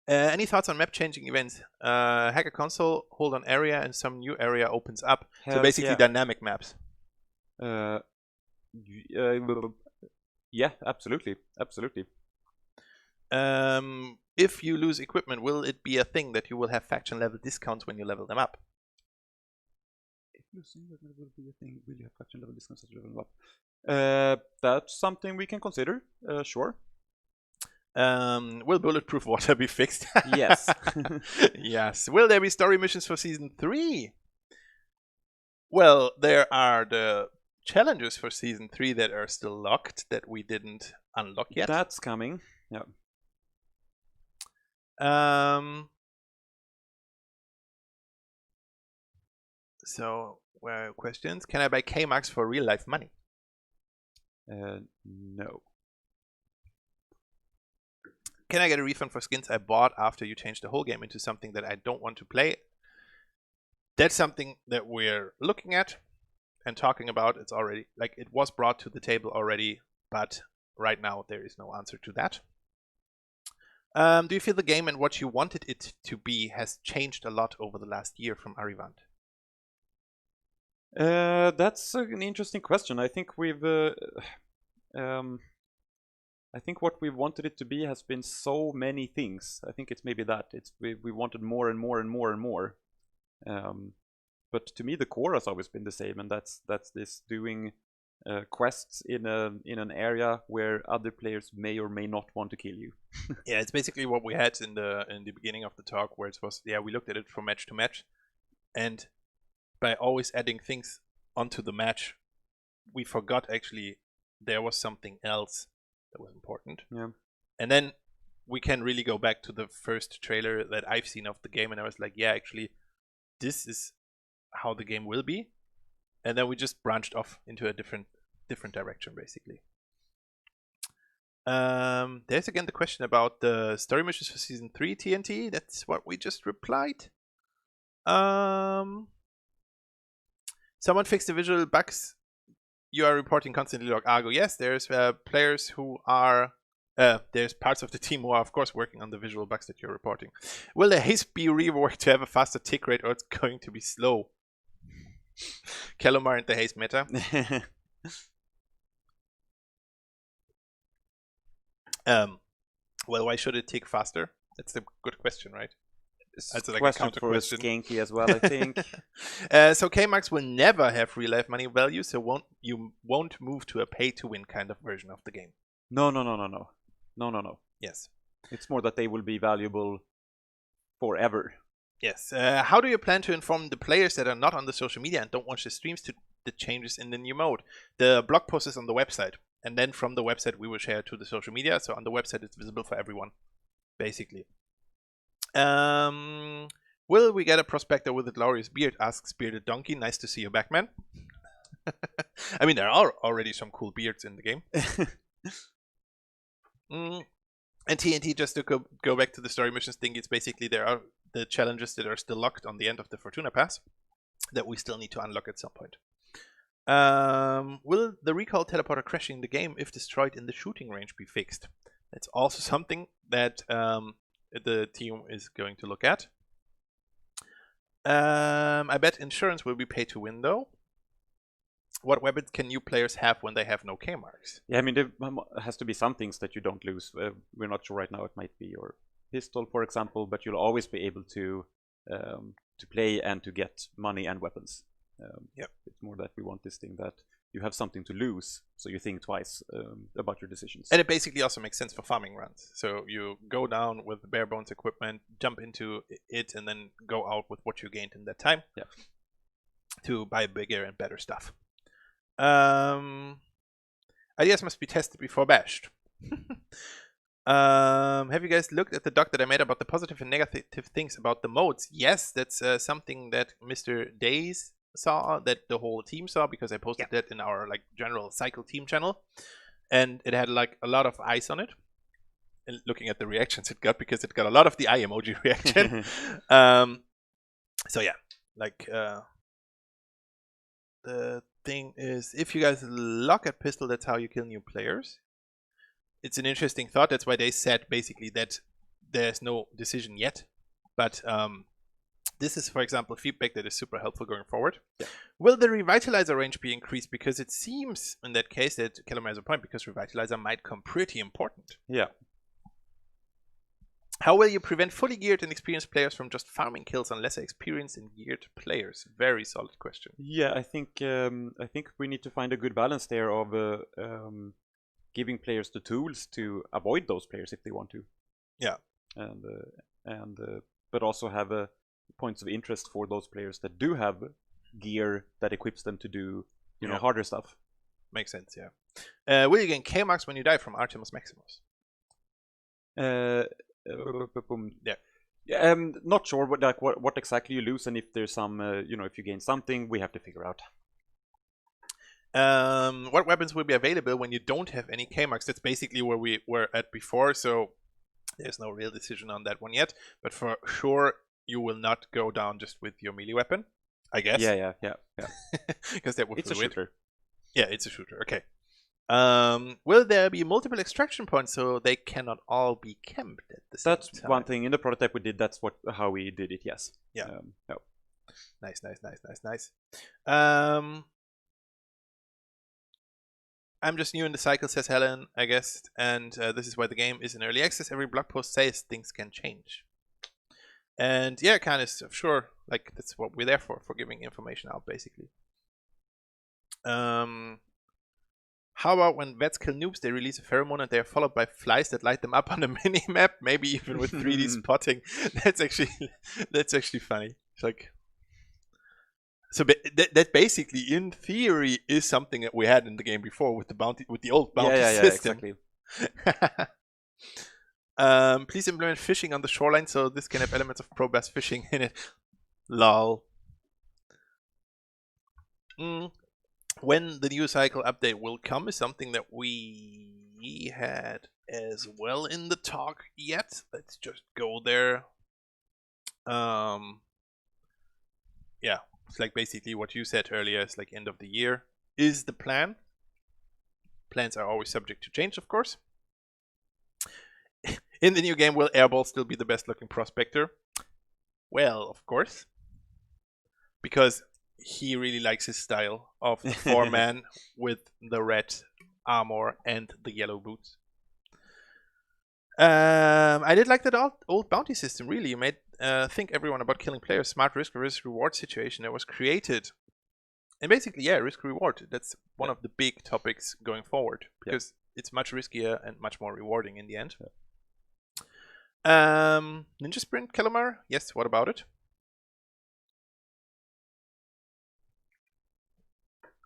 Any thoughts on map changing events? Hack a console, hold on area, and some new area opens up. So basically dynamic maps. Yeah, absolutely. If you lose equipment, will it be a thing that you will have faction level discounts when you level them up? If losing equipment will be a thing, will you have faction level discounts as you level them up? That's something we can consider. Sure. Will bulletproof water be fixed? Yes. Yes. Will there be story missions for season 3? Well, there are the challenges for season 3 that are still locked that we didn't unlock yet. That's coming. Yeah. So, where are questions? Can I buy Kmax for real life money? No. Can I get a refund for skins I bought after you changed the whole game into something that I don't want to play? That's something that we're looking at and talking about. It's already, like, it was brought to the table already, but right now there is no answer to that. Do you feel the game and what you wanted it to be has changed a lot over the last year from Arivant? That's an interesting question. I think we've I think what we wanted it to be has been so many things. I think it's maybe that. We wanted more and more and more and more. But to me, the core has always been the same, and that's this doing quests in an area where other players may or may not want to kill you. Yeah, it's basically what we had in the beginning of the talk, where it was, we looked at it from match to match, and by always adding things onto the match, we forgot actually there was something else that was important. Yeah. And then we can really go back to the first trailer that I've seen of the game, and I was like, yeah, actually, this is how the game will be. And then we just branched off into a different direction, basically. There's again the question about the story missions for season 3 TNT. That's what we just replied. Someone fixed the visual bugs you are reporting constantly, log Argo. Yes, there's players who are there's parts of the team who are of course working on the visual bugs that you're reporting. Will the haste be reworked to have a faster tick rate, or it's going to be slow? Kalomar and the haste meta. Well, why should it tick faster? That's a good question, right? That's like question for Skanky as well, I think. So Kmax will never have real life money value, so you won't move to a pay to win kind of version of the game. No. Yes. It's more that they will be valuable forever. Yes. How do you plan to inform the players that are not on the social media and don't watch the streams to the changes in the new mode? The blog post is on the website, and then from the website we will share to the social media. So on the website it's visible for everyone, basically. Will we get a prospector with a glorious beard? Asks Bearded Donkey. Nice to see you back, man. I mean, there are already some cool beards in the game. And TNT, just to go back to the story missions thing, it's basically there are the challenges that are still locked on the end of the Fortuna Pass that we still need to unlock at some point. Will the recall teleporter crashing the game if destroyed in the shooting range be fixed? That's also something that the team is going to look at. I bet insurance will be pay to win though. What weapons can new players have when they have no Kmax? Yeah, I mean, there has to be some things that you don't lose. We're not sure right now. It might be your pistol, for example, but you'll always be able to play and to get money and weapons. Yep. It's more that we want this thing that you have something to lose, so you think twice about your decisions. And it basically also makes sense for farming runs. So you go down with bare bones equipment, jump into it, and then go out with what you gained in that time. Yeah. To buy bigger and better stuff. Ideas must be tested before bashed. Have you guys looked at the doc that I made about the positive and negative things about the modes? Yes, that's something that Mr. Days saw, that the whole team saw, because I posted that in our like general cycle team channel, and it had like a lot of eyes on it. And looking at the reactions it got, because it got a lot of the eye emoji reaction. So yeah, like the thing is, if you guys lock at pistol, that's how you kill new players. It's an interesting thought. That's why they said basically that there's no decision yet. But this is, for example, feedback that is super helpful going forward. Yeah. Will the Revitalizer range be increased? Because it seems in that case that Kellerman has a point, because Revitalizer might come pretty important. Yeah. How will you prevent fully geared and experienced players from just farming kills on lesser experienced and geared players? Very solid question. Yeah, I think we need to find a good balance there of giving players the tools to avoid those players if they want to. Yeah. And but also have points of interest for those players that do have gear that equips them to do you know harder stuff. Makes sense. Yeah. Will you gain Kmax when you die from Artemis Maximus? Yeah. Not sure what exactly you lose, and if there's some if you gain something, we have to figure out. What weapons will be available when you don't have any Kmax? That's basically where we were at before, so there's no real decision on that one yet. But for sure, you will not go down just with your melee weapon, I guess. Yeah. Because that would it's a shooter. Yeah, it's a shooter. Okay. Will there be multiple extraction points so they cannot all be camped at the same time? That's one thing in the prototype we did. That's how we did it. Yes. Yeah. No. Nice. I'm just new in the cycle, says Helen, I guess, and this is why the game is in early access. Every blog post says things can change. And yeah, kind of sure, like that's what we're there for giving information out, basically. How about when vets kill noobs, they release a pheromone and they are followed by flies that light them up on the mini-map, maybe even with 3D spotting. That's actually funny. It's like, so that basically, in theory, is something that we had in the game before with the old bounty system. Exactly. Please implement fishing on the shoreline so this can have elements of pro bass fishing in it. Lol. When the new cycle update will come is something that we had as well in the talk yet. Let's just go there. Yeah, it's like basically what you said earlier. It's like end of the year is the plan. Plans are always subject to change, of course. In the new game, will Airball still be the best looking Prospector? Well, of course. Because he really likes his style of the 4-man with the red armor and the yellow boots. I did like that old bounty system, really. You made think everyone about killing players. Smart risk reward situation that was created. And basically, yeah, risk reward. That's one of the big topics going forward. Because it's much riskier and much more rewarding in the end. Ninja Sprint, Calamar? Yes, what about it?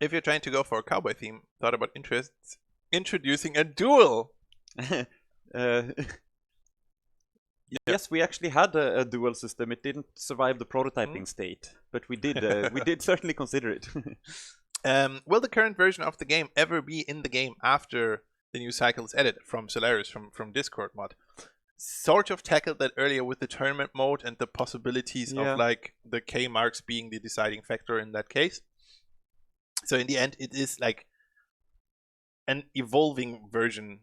If you're trying to go for a cowboy theme, thought about introducing a duel. Yes, we actually had a duel system. It didn't survive the prototyping state, but we did. We did certainly consider it. Will the current version of the game ever be in the game after the new cycle is added? From Solaris, from Discord mod. Sort of tackled that earlier with the tournament mode and the possibilities of like the Kmax being the deciding factor in that case. So in the end, it is like an evolving version,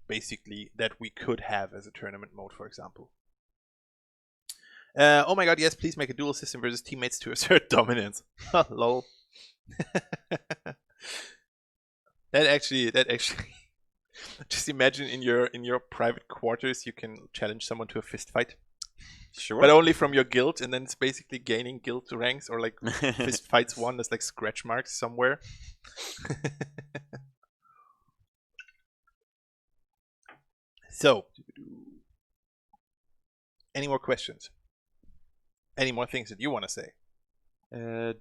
basically, that we could have as a tournament mode, for example. Oh my god, yes, please make a dual system versus teammates to assert dominance. Lol. that actually just imagine in your private quarters you can challenge someone to a fist fight. Sure. But only from your guild, and then it's basically gaining guild ranks, or like fist fights one as like scratch marks somewhere. So, any more questions? Any more things that you want to say?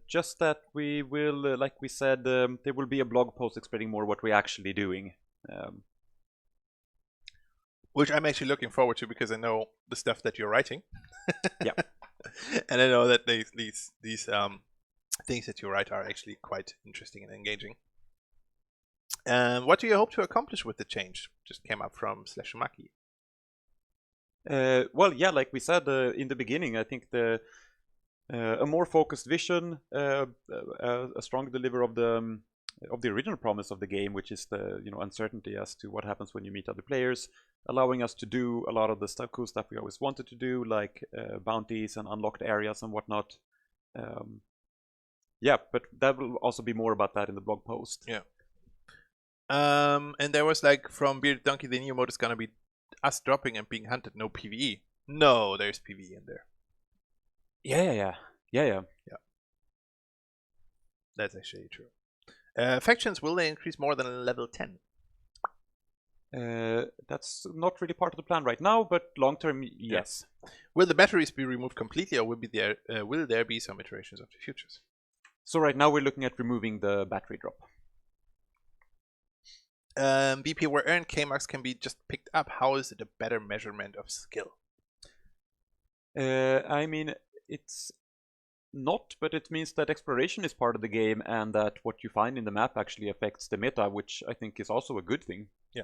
Just that we will, like we said, there will be a blog post explaining more what we're actually doing. Which I'm actually looking forward to, because I know the stuff that you're writing. Yeah. And I know that these things that you write are actually quite interesting and engaging. What do you hope to accomplish with the change? Just came up from /Maki. Well, yeah, like we said in the beginning, I think a more focused vision, a strong deliver of the original promise of the game, which is the uncertainty as to what happens when you meet other players, allowing us to do a lot of the cool stuff we always wanted to do, like bounties and unlocked areas and whatnot. Yeah, but that will also be more about that in the blog post. Yeah. And there was like from Bearded Donkey, the new mode is gonna be us dropping and being hunted, no PvE. No, there's PvE in there. Yeah. That's actually true. Factions, will they increase more than level 10? That's not really part of the plan right now, but long term, yes. Will the batteries be removed completely, or will there be some iterations of the futures? So right now we're looking at removing the battery drop. BP, where earned Kmax can be just picked up, how is it a better measurement of skill? I mean, it's not, but it means that exploration is part of the game, and that what you find in the map actually affects the meta, which I think is also a good thing. Yeah.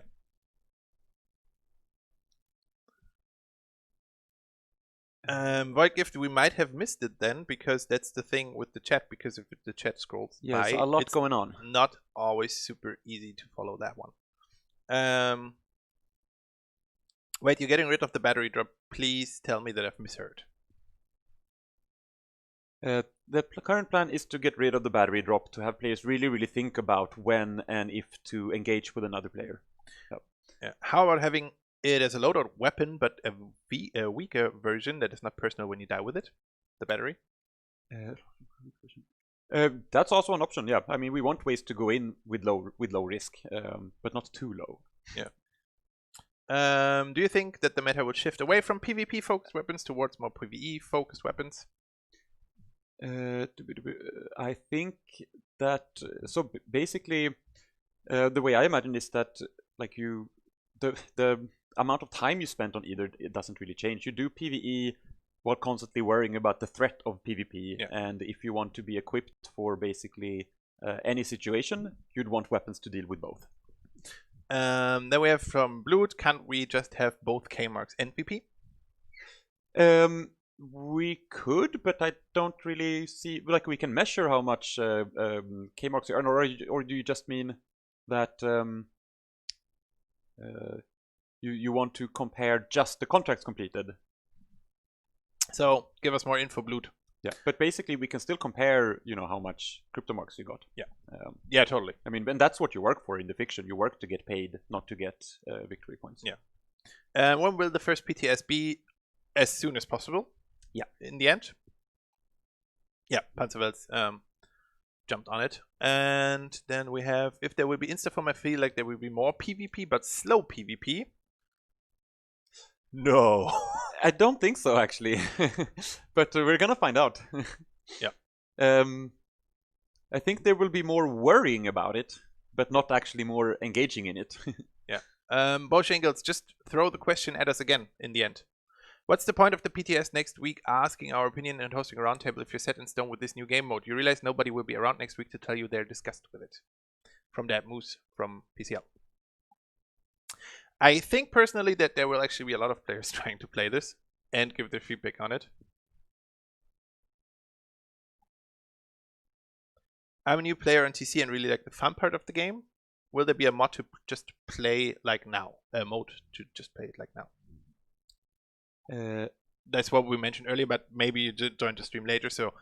Void Gift, we might have missed it then, because that's the thing with the chat, because if the chat scrolls by, a lot it's going on. Not always super easy to follow that one. Wait, you're getting rid of the battery drop. Please tell me that I've misheard. The current plan is to get rid of the battery drop, to have players really think about when and if to engage with another player. Yep. Yeah. How about having it as a loadout weapon, but a weaker version that is not personal when you die with it? The battery? That's also an option, yeah. I mean, we want ways to go in with low risk, but not too low. Yeah. Do you think that the meta will shift away from PvP focused weapons towards more PvE focused weapons? I think that so basically the way I imagine is that like the amount of time you spend on either, it doesn't really change. You do PvE while constantly worrying about the threat of PvP, and if you want to be equipped for basically any situation, you'd want weapons to deal with both. Then we have from Blood, can't we just have both Kmarks and VP? We could, but I don't really see, like, we can measure how much Kmarks you earn, or do you just mean that you want to compare just the contracts completed? So give us more info, Blood. Yeah, but basically we can still compare, how much crypto marks you got. Yeah. Yeah, totally. I mean, and that's what you work for in the fiction. You work to get paid, not to get victory points. Yeah. When will the first PTS be? As soon as possible. Yeah. In the end. Yeah, Panzerwelt jumped on it. And then we have, if there will be Instaform, I feel like there will be more PvP, but slow PvP. No. I don't think so, actually. But we're gonna find out. Yeah. I think there will be more worrying about it, but not actually more engaging in it. Yeah. Boshingles, just throw the question at us again in the end. What's the point of the PTS next week asking our opinion and hosting a roundtable if you're set in stone with this new game mode? You realize nobody will be around next week to tell you they're disgusted with it. From that Moose from PCL. I think personally that there will actually be a lot of players trying to play this and give their feedback on it. I'm a new player on TC and really like the fun part of the game. Will there be a mod to just play like now? A mode to just play it like now? That's what we mentioned earlier, but maybe you join the stream later, so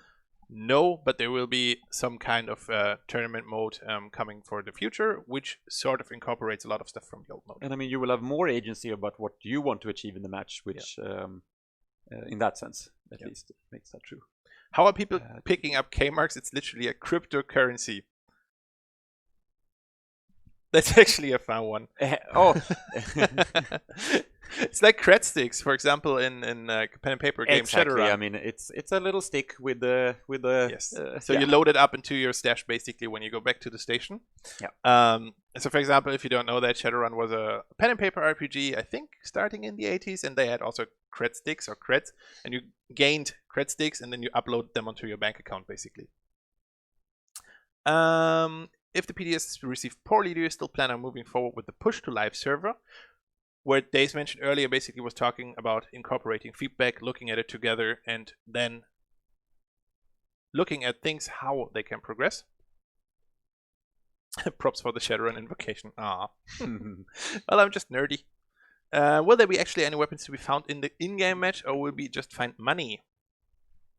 no, but there will be some kind of tournament mode coming for the future, which sort of incorporates a lot of stuff from the old mode. And I mean, you will have more agency about what you want to achieve in the match, which in that sense, at least, makes that true. How are people picking up Kmax? It's literally a cryptocurrency. That's actually a fun one. It's like cred sticks, for example, in pen and paper game Shadowrun. I mean, it's a little stick with the yes. So you load it up into your stash basically when you go back to the station. Yeah. So for example, if you don't know that, Shadowrun was a pen and paper RPG, I think, starting in the 80s, and they had also cred sticks or creds, and you gained cred sticks and then you upload them onto your bank account basically. If the PTS is received poorly, do you still plan on moving forward with the push to live server? Where Days mentioned earlier basically was talking about incorporating feedback, looking at it together, and then looking at things, how they can progress. Props for the Shadowrun invocation. Ah, well, I'm just nerdy. Will there be actually any weapons to be found in the in-game match, or will we just find money?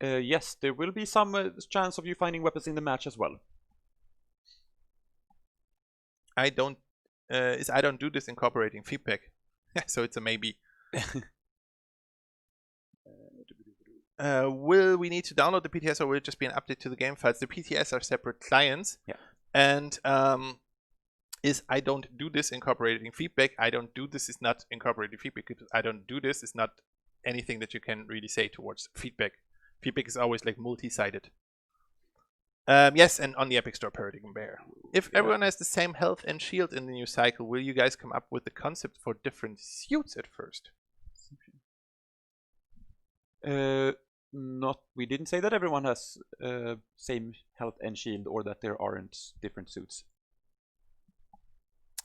Yes, there will be some chance of you finding weapons in the match as well. I don't do this incorporating feedback. So it's a maybe. Will we need to download the PTS, or will it just be an update to the game files? The PTS are separate clients. Yeah. And I don't do this incorporating feedback. I don't do this is not incorporating feedback. I don't do this is not anything that you can really say towards feedback. Feedback is always like multi-sided. Yes, and on the Epic Store Paradigm Bear. If everyone has the same health and shield in the new cycle, will you guys come up with the concept for different suits at first? We didn't say that everyone has same health and shield, or that there aren't different suits.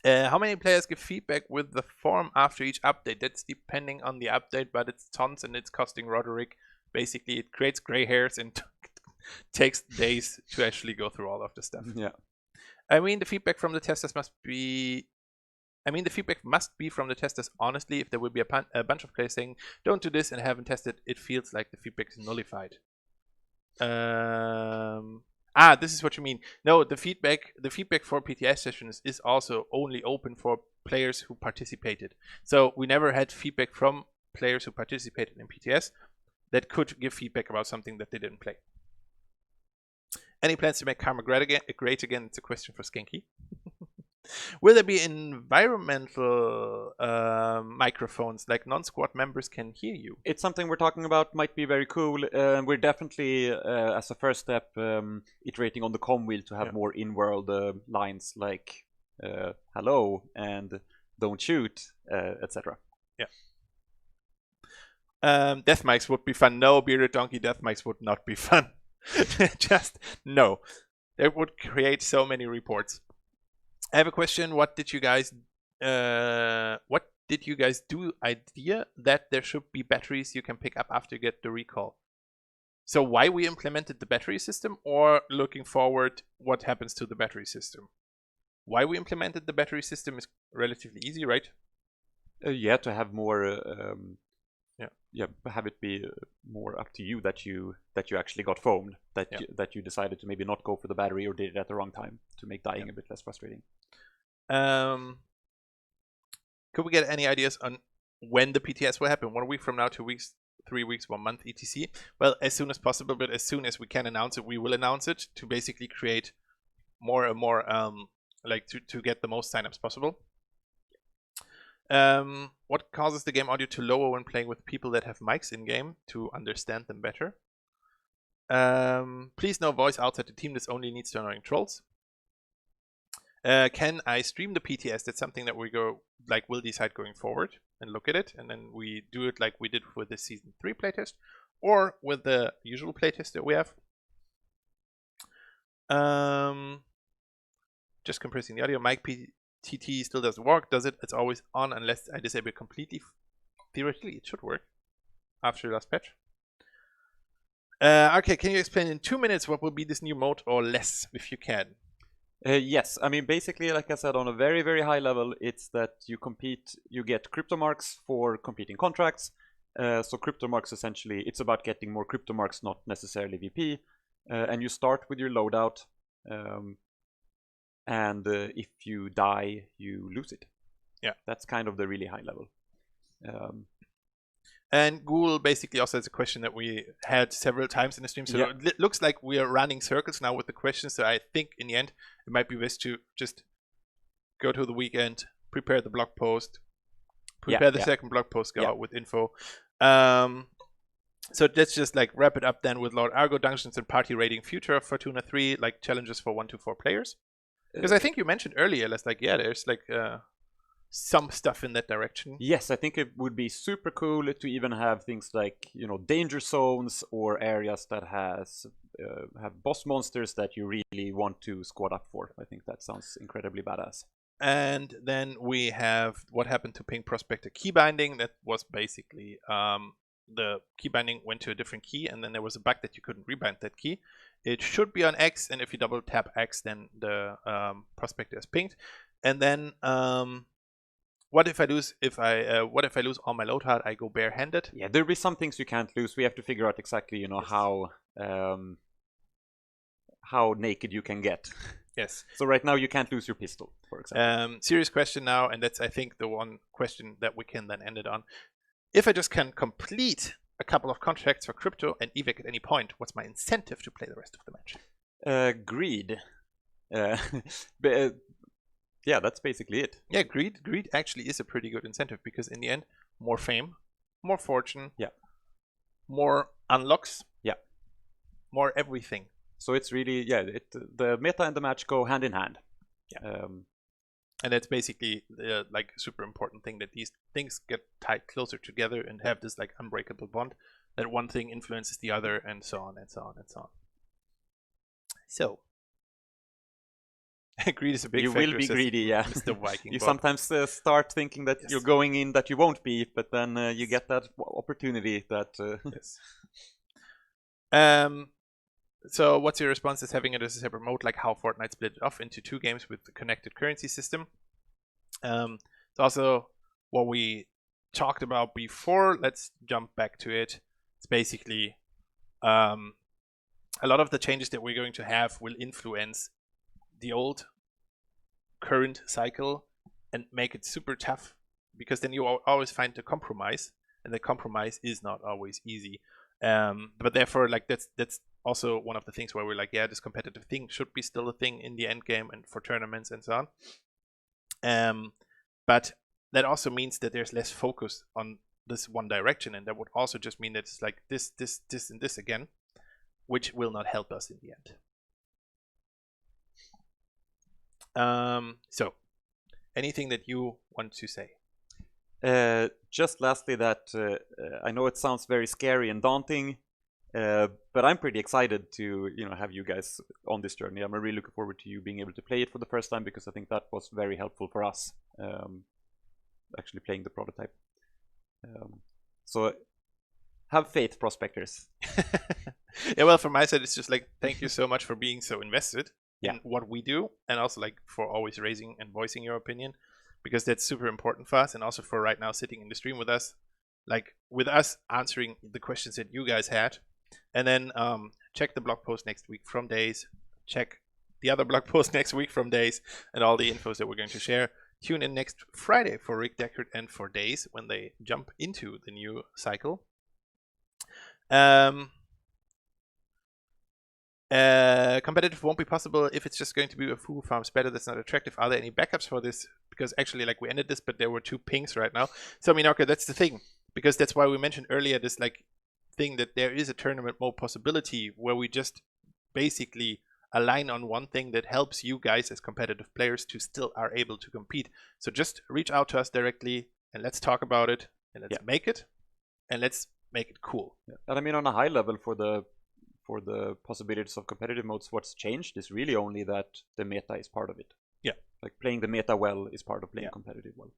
How many players give feedback with the form after each update? That's depending on the update, but it's tons, and it's costing Roderick. Basically, it creates gray hairs and takes days to actually go through all of the stuff. Yeah. I mean, the feedback from the testers must be... the feedback must be from the testers, honestly. If there will be a bunch of players saying, don't do this and haven't tested, it feels like the feedback is nullified. This is what you mean. No, the feedback for PTS sessions is also only open for players who participated. So we never had feedback from players who participated in PTS that could give feedback about something that they didn't play. Any plans to make Karma great again? It's a question for Skanky. Will there be environmental microphones, like non-squad members can hear you? It's something we're talking about, might be very cool. We're definitely, as a first step, iterating on the comm wheel to have more in-world lines like hello and don't shoot, etc. Yeah. Death mics would be fun. No, Bearded Donkey, death mics would not be fun. Just no. It would create so many reports. I have a question. What did you guys do? Idea that there should be batteries you can pick up after you get the recall. So why we implemented the battery system, or looking forward, what happens to the battery system? Why we implemented the battery system is relatively easy, right? Yeah, to have more. Have it be more up to you that you actually got foamed, that you decided to maybe not go for the battery or did it at the wrong time to make dying a bit less frustrating. Could we get any ideas on when the PTS will happen? 1 week from now, 2 weeks, 3 weeks, 1 month, etc. Well, as soon as possible, but as soon as we can announce it, we will announce it to basically create more and more to get the most signups possible. What causes the game audio to lower when playing with people that have mics in game to understand them better? Please no voice outside the team. This only needs to annoying trolls. Can I stream the PTS? That's something that we'll decide going forward and look at it, and then we do it like we did with the season 3 playtest, or with the usual playtest that we have. Just compressing the audio. Mic TT still doesn't work, does it? It's always on unless I disable it completely. Theoretically, it should work after the last patch. Okay, can you explain in 2 minutes what will be this new mode, or less, if you can? Yes, I mean, basically, like I said, on a very, very high level, it's that you compete, you get crypto marks for competing contracts. So crypto marks, essentially, it's about getting more crypto marks, not necessarily VP. And you start with your loadout, and if you die, you lose it. Yeah. That's kind of the really high level. And Google basically also has a question that we had several times in the stream. So Yeah. it looks like we are running circles now with the questions. So I think in the end, it might be best to just go to the weekend, prepare the blog post, prepare the second blog post, go out with info. So let's just like wrap it up then with Lord Argo Dungeons and Party Rating Future of Fortuna 3, like challenges for 1 to 4 players. Because I think you mentioned earlier, let's like, yeah, there's like some stuff in that direction. Yes, I think it would be super cool to even have things like, you know, danger zones or areas that have boss monsters that you really want to squad up for. I think that sounds incredibly badass. And then we have what happened to Ping Prospector key binding. That was basically the key binding went to a different key, and then there was a bug that you couldn't rebind that key. It should be on X, and if you double tap X, then the Prospector is pinged. And then what if I lose? What if I lose all my load hard? I go barehanded. Yeah, there'll be some things you can't lose. We have to figure out exactly, you know, how naked you can get. Yes. So right now you can't lose your pistol, for example. Serious question now, and that's I think the one question that we can then end it on. If I just can complete a couple of contracts for crypto and evac at any point, what's my incentive to play the rest of the match? Greed. Yeah, that's basically it. Yeah, greed actually is a pretty good incentive, because in the end, more fame, more fortune, more unlocks, more everything. So it's really, the meta and the match go hand in hand. Yeah. And that's basically like a super important thing, that these things get tied closer together and have this like unbreakable bond, that one thing influences the other, and so on and so on and so on. So greed is a big factor. You will be greedy, yeah. Mr. Viking you Bob. sometimes start thinking that you're going in that you won't be, but then you get that opportunity that... Yes. So what's your response to having it as a separate mode, like how Fortnite split it off into 2 games with the connected currency system? It's also what we talked about before. Let's jump back to it. It's basically a lot of the changes that we're going to have will influence the old current cycle and make it super tough, because then you always find a compromise, and the compromise is not always easy. But therefore, like that's also one of the things where we're like, yeah, this competitive thing should be still a thing in the end game and for tournaments and so on. But that also means that there's less focus on this one direction, and that would also just mean that it's like this, and this again, which will not help us in the end. So, anything that you want to say? Just lastly, that I know it sounds very scary and daunting, but I'm pretty excited to have you guys on this journey. I'm really looking forward to you being able to play it for the first time, because I think that was very helpful for us, actually playing the prototype. So have faith, prospectors. Yeah, well, from my side, it's just like, thank you so much for being so invested in what we do, and also like for always raising and voicing your opinion, because that's super important for us, and also for right now sitting in the stream with us, like with us answering the questions that you guys had. And then check the blog post next week from Days, check the other blog post next week from Days, and all the infos that we're going to share. Tune in next Friday for Rick Deckard and for Days when they jump into the new cycle. Competitive won't be possible if it's just going to be a full farms better. That's not attractive. Are there any backups for this? Because actually, like, we ended this, but there were 2 pings right now. So I mean, okay, that's the thing, because that's why we mentioned earlier this like thing that there is a tournament mode possibility where we just basically align on one thing that helps you guys as competitive players to still are able to compete. So just reach out to us directly and let's talk about it, and let's make it, and let's make it cool. And I mean, on a high level, for the possibilities of competitive modes, what's changed is really only that the meta is part of it. Yeah. Like playing the meta well is part of playing competitive well.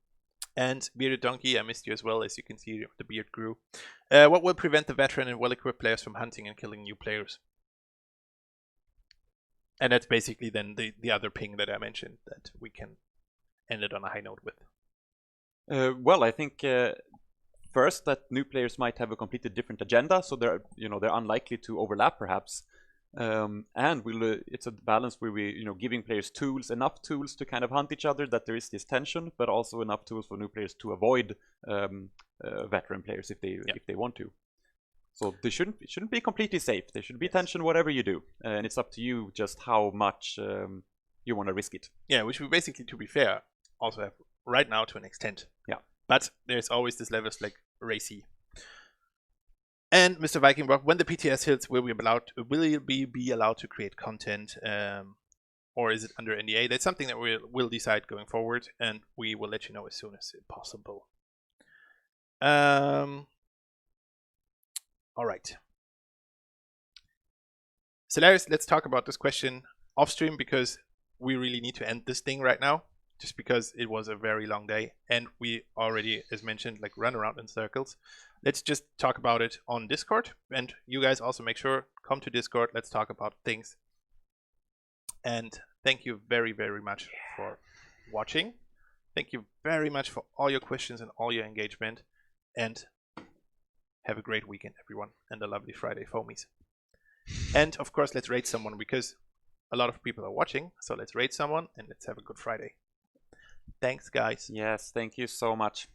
And Bearded Donkey, I missed you as well. As you can see, the beard grew. What will prevent the veteran and well-equipped players from hunting and killing new players? And that's basically then the other ping that I mentioned that we can end it on a high note with. Well, I think first that new players might have a completely different agenda, so they're unlikely to overlap perhaps. And it's a balance where we giving players enough tools to kind of hunt each other, that there is this tension, but also enough tools for new players to avoid veteran players if they want to. So it shouldn't be completely safe. There should be tension whatever you do, and it's up to you just how much you want to risk it. Yeah, which we basically, to be fair, also have right now to an extent. Yeah. But there's always this levels like racy. And Mr. Viking Rock, when the PTS hits, will we be allowed to create content, or is it under NDA? That's something that we'll decide going forward, and we will let you know as soon as possible. All right. So let's talk about this question off stream, because we really need to end this thing right now, just because it was a very long day and we already, as mentioned, like run around in circles. Let's just talk about it on Discord, and you guys also make sure come to Discord. Let's talk about things. And thank you very, very much for watching. Thank you very much for all your questions and all your engagement, and have a great weekend, everyone, and a lovely Friday, foamies. And of course, let's rate someone, because a lot of people are watching. So let's rate someone and let's have a good Friday. Thanks, guys. Yes, thank you so much.